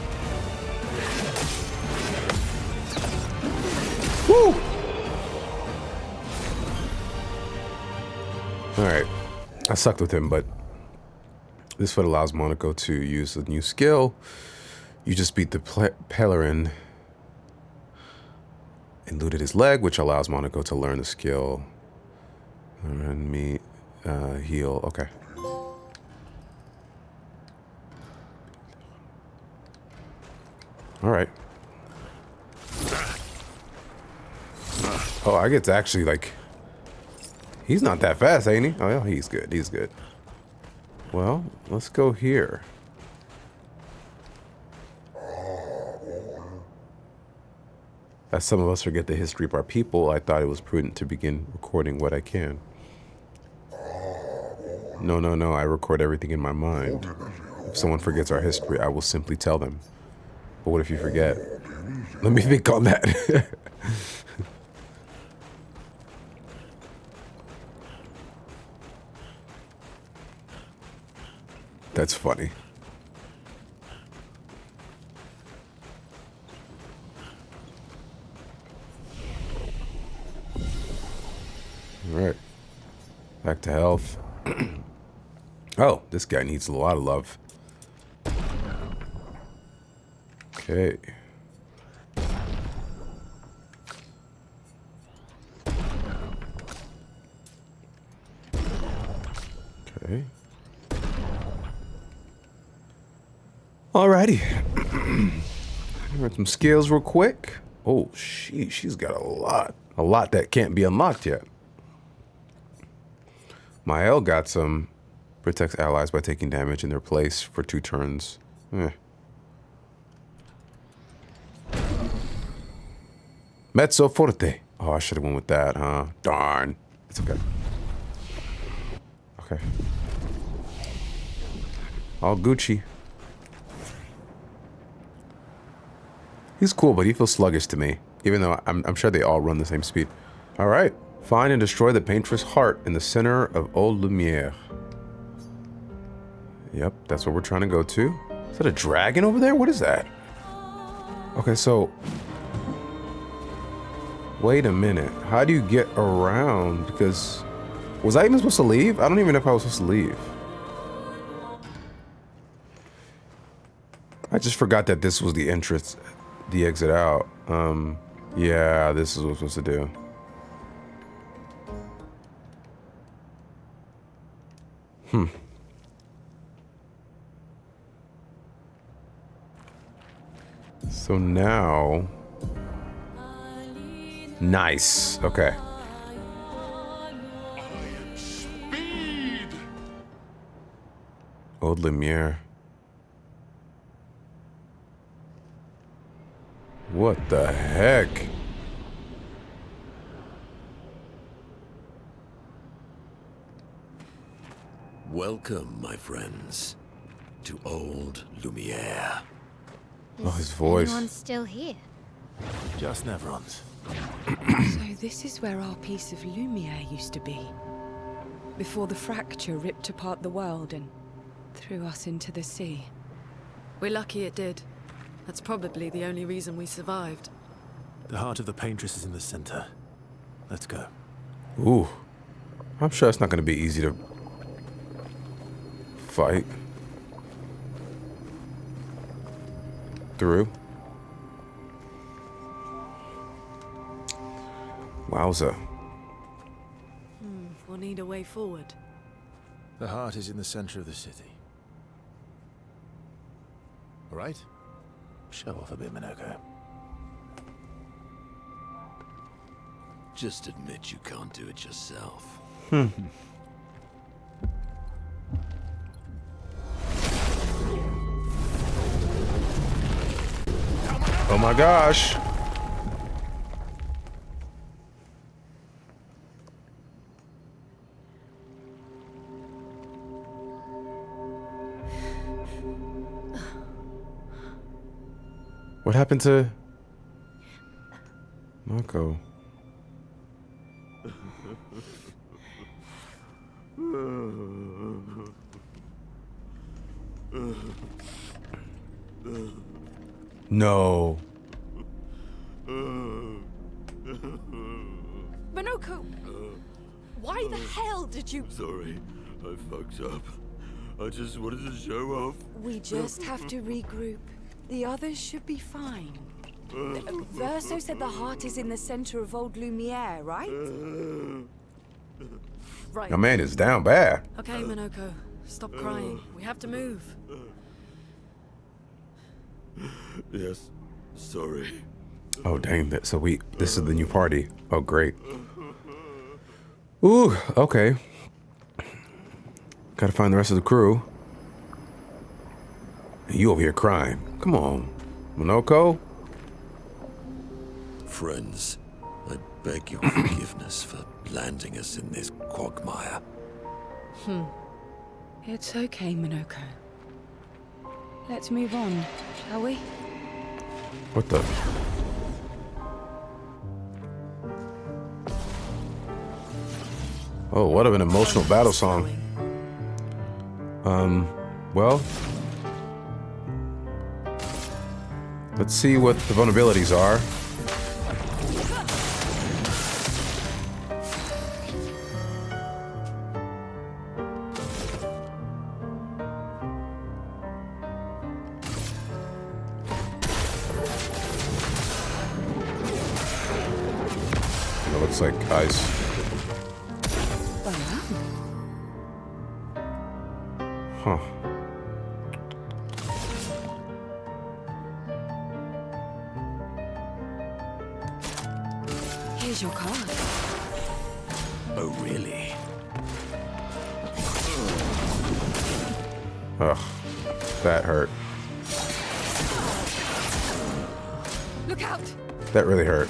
Woo! Alright. I sucked with him, but this foot allows Monoco to use a new skill. You just beat the Pellerin and looted his leg, which allows Monoco to learn the skill. And me heal. Okay. Alright. Oh, I get to actually, like... He's not that fast, ain't he? Oh, yeah, he's good. He's good. Well, let's go here. As some of us forget the history of our people, I thought it was prudent to begin recording what I can. No, I record everything in my mind. If someone forgets our history, I will simply tell them. But what if you forget? Let me think on that. That's funny. All right. Back to health. Oh, this guy needs a lot of love. Okay. Okay. Alrighty. Learn some skills real quick. Oh, she's got a lot that can't be unlocked yet. Maelle got some. Protects allies by taking damage in their place for 2 turns. Mezzo forte. Oh, I should have went with that, huh? Darn. It's okay. Okay. All Gucci. He's cool, but he feels sluggish to me. Even though I'm sure they all run the same speed. All right. Find and destroy the paintress heart in the center of Old Lumiere. Yep, that's what we're trying to go to. Is that a dragon over there? What is that? Okay, so... Wait a minute. How do you get around? Because... Was I even supposed to leave? I don't even know if I was supposed to leave. I just forgot that this was the entrance, the exit out. Yeah, this is what I'm supposed to do. So now... Nice. Okay. Speed! Old Lumiere. What the heck? Welcome, my friends, to Old Lumiere. Oh, his voice. Anyone's still here? Just Nevron's. So this is where our piece of Lumiere used to be. Before the fracture ripped apart the world and threw us into the sea. We're lucky it did. That's probably the only reason we survived. The heart of the paintress is in the center. Let's go. Ooh. I'm sure it's not going to be easy to fight through. Wowza. We'll need a way forward. The heart is in the center of the city. All right? Show off a bit, Monoco. Just admit you can't do it yourself. Oh my gosh. What happened to Monoco? No. Monoco! Why the hell did you... Sorry, I fucked up. I just wanted to show off. We just have to regroup. The others should be fine. Verso said the heart is in the center of Old Lumiere, right? Right. Your man is down bad. Okay, Monoco. Stop crying. We have to move. Yes, sorry. Oh dang that. So this is the new party. Oh great. Ooh, okay. Gotta find the rest of the crew. And you over here crying. Come on, Monoco. Friends, I beg your forgiveness for landing us in this quagmire. It's okay, Monoco. Let's move on, shall we? What the? Oh, what an emotional battle song. Well, let's see what the vulnerabilities are. It looks like ice. Huh. Here's your card. Oh, really? Ugh, that hurt. Look out! That really hurt.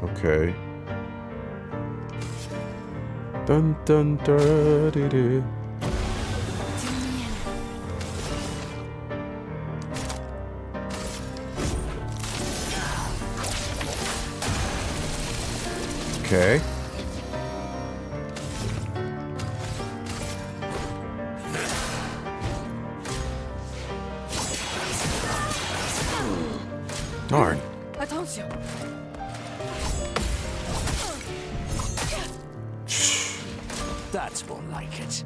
Okay. Dun dun dun dee dee. Okay. Darn. Attention! That's more like it.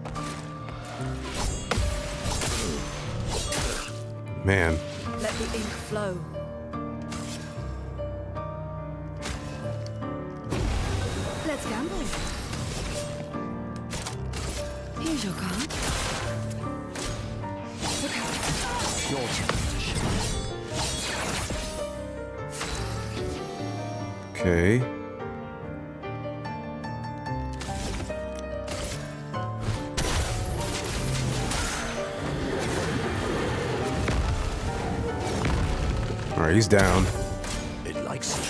Man. Let the ink flow. Let's gamble. Here's your card. Look out. Your turn to shine. Okay. All right, he's down. It likes it.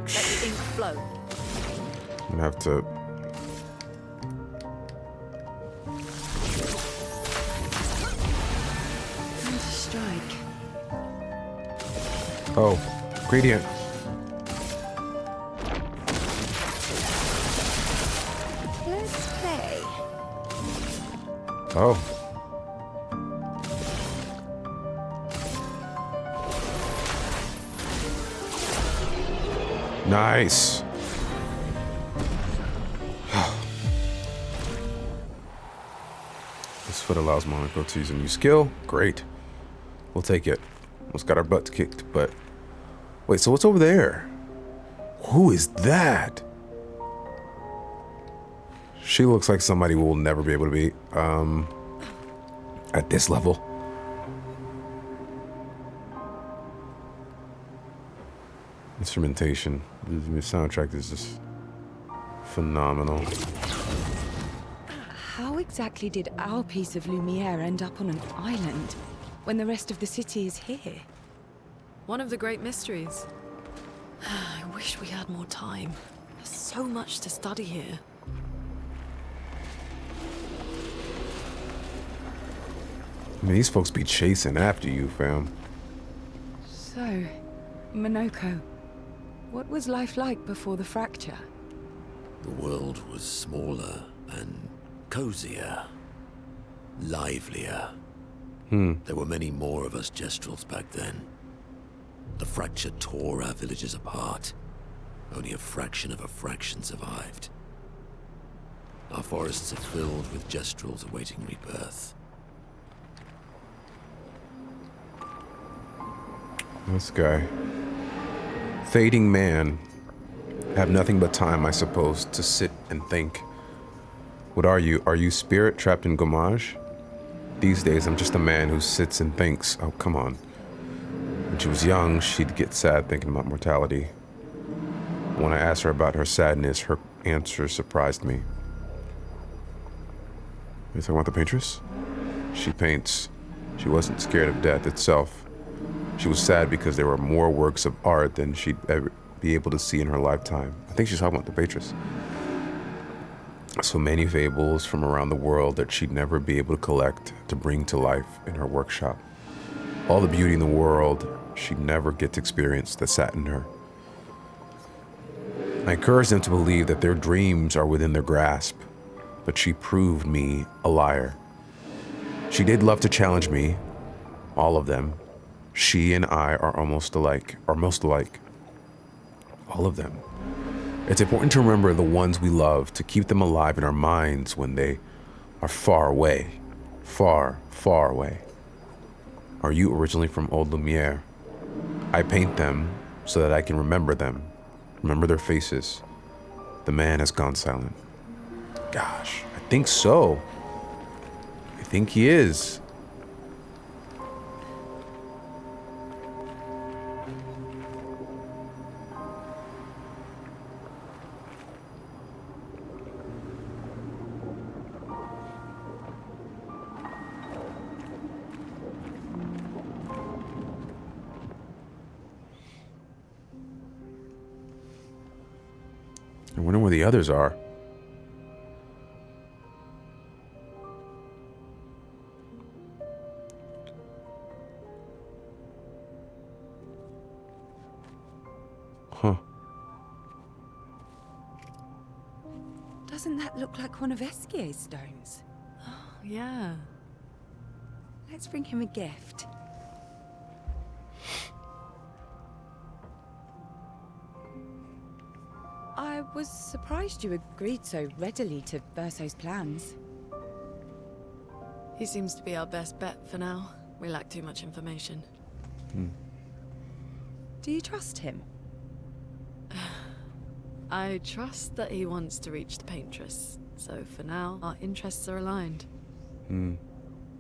Let the ink flow. I'm gonna have to. Time to strike. Oh, gradient. Let's play. Oh. Nice. This foot allows Monoco to use a new skill. Great. We'll take it. Almost got our butts kicked, but... Wait, so what's over there? Who is that? She looks like somebody we'll never be able to beat. At this level. Instrumentation. The soundtrack is just phenomenal. How exactly did our piece of Lumiere end up on an island when the rest of the city is here? One of the great mysteries. I wish we had more time. There's so much to study here. I mean, these folks be chasing after you, fam. So, Monoco, what was life like before the fracture? The world was smaller and cozier, livelier. There were many more of us Gestrels back then. The fracture tore our villages apart. Only a fraction of a fraction survived. Our forests are filled with Gestrels awaiting rebirth. This guy. Fading man. Have nothing but time, I suppose, to sit and think. What are you? Are you spirit trapped in Gommage? These days, I'm just a man who sits and thinks. Oh, come on. When she was young, she'd get sad thinking about mortality. When I asked her about her sadness, her answer surprised me. You talking about the paintress? She paints. She wasn't scared of death itself. She was sad because there were more works of art than she'd ever be able to see in her lifetime. I think she's talking about the paintress. So many fables from around the world that she'd never be able to collect to bring to life in her workshop. All the beauty in the world she'd never get to experience that sat in her. I encouraged them to believe that their dreams are within their grasp, but she proved me a liar. She did love to challenge me, all of them. She and I are almost alike, or most alike. All of them. It's important to remember the ones we love, to keep them alive in our minds when they are far away. Far, far away. Are you originally from Old Lumiere? I paint them so that I can remember them. Remember their faces. The man has gone silent. Gosh, I think so. I think he is. I wonder where the others are. Huh. Doesn't that look like one of Esquier's stones? Oh, yeah. Let's bring him a gift. I was surprised you agreed so readily to Verso's plans. He seems to be our best bet for now. We lack too much information. Do you trust him? I trust that he wants to reach the Paintress, so for now, our interests are aligned.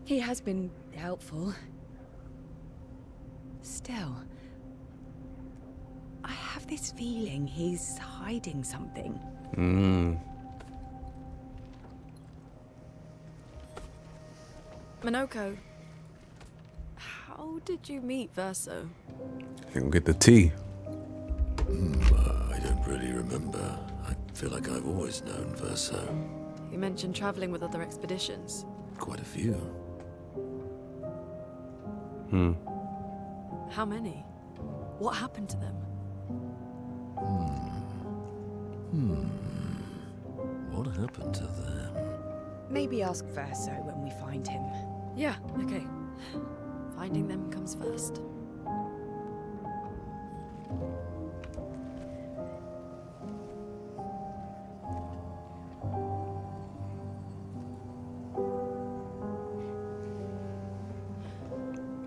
He has been helpful. Still, I have this feeling he's hiding something. Monoco, how did you meet Verso? I think we'll get the tea. I don't really remember. I feel like I've always known Verso. You mentioned traveling with other expeditions. Quite a few. How many? What happened to them? What happened to them? Maybe ask Verso when we find him. Yeah, okay. Finding them comes first.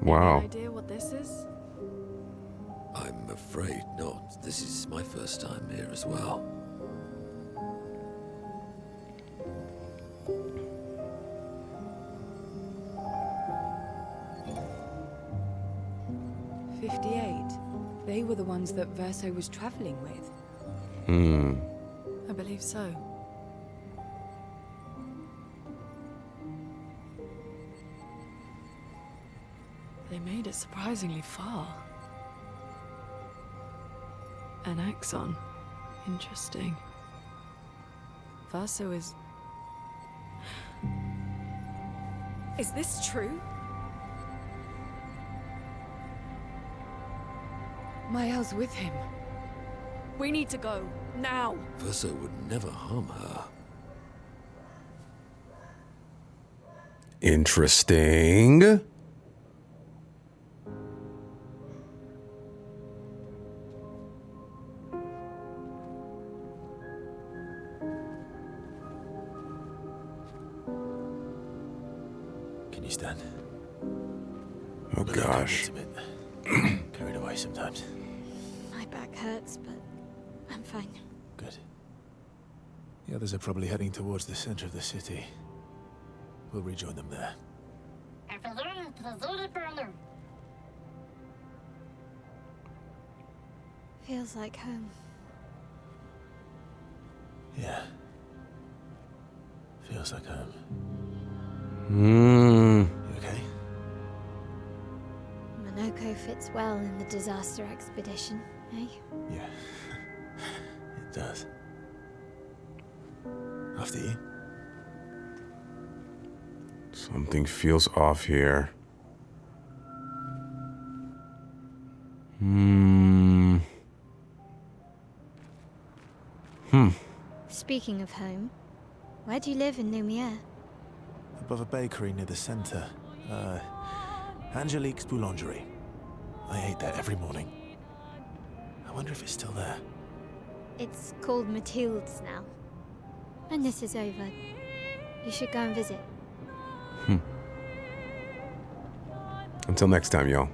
Wow. Any idea what this is? I'm afraid not. This is my first time here as well. They were the ones that Verso was traveling with. I believe so. They made it surprisingly far. An axon. Interesting. Verso is... Is this true? Maelle's with him. We need to go. Now! Verso would never harm her. Interesting. Can you stand? Oh gosh. It's a bit carried away sometimes. My back hurts, but I'm fine. Good. The others are probably heading towards the center of the city. We'll rejoin them there. Feels like home. Yeah. Feels like home. You okay? Monoco fits well in the disaster expedition, eh? Yeah. It does. After you. Something feels off here. Speaking of home, where do you live in Lumiere? Above a bakery near the center. Angelique's Boulangerie. I ate there every morning. I wonder if it's still there. It's called Mathilde's now. When this is over, you should go and visit. Until next time, y'all.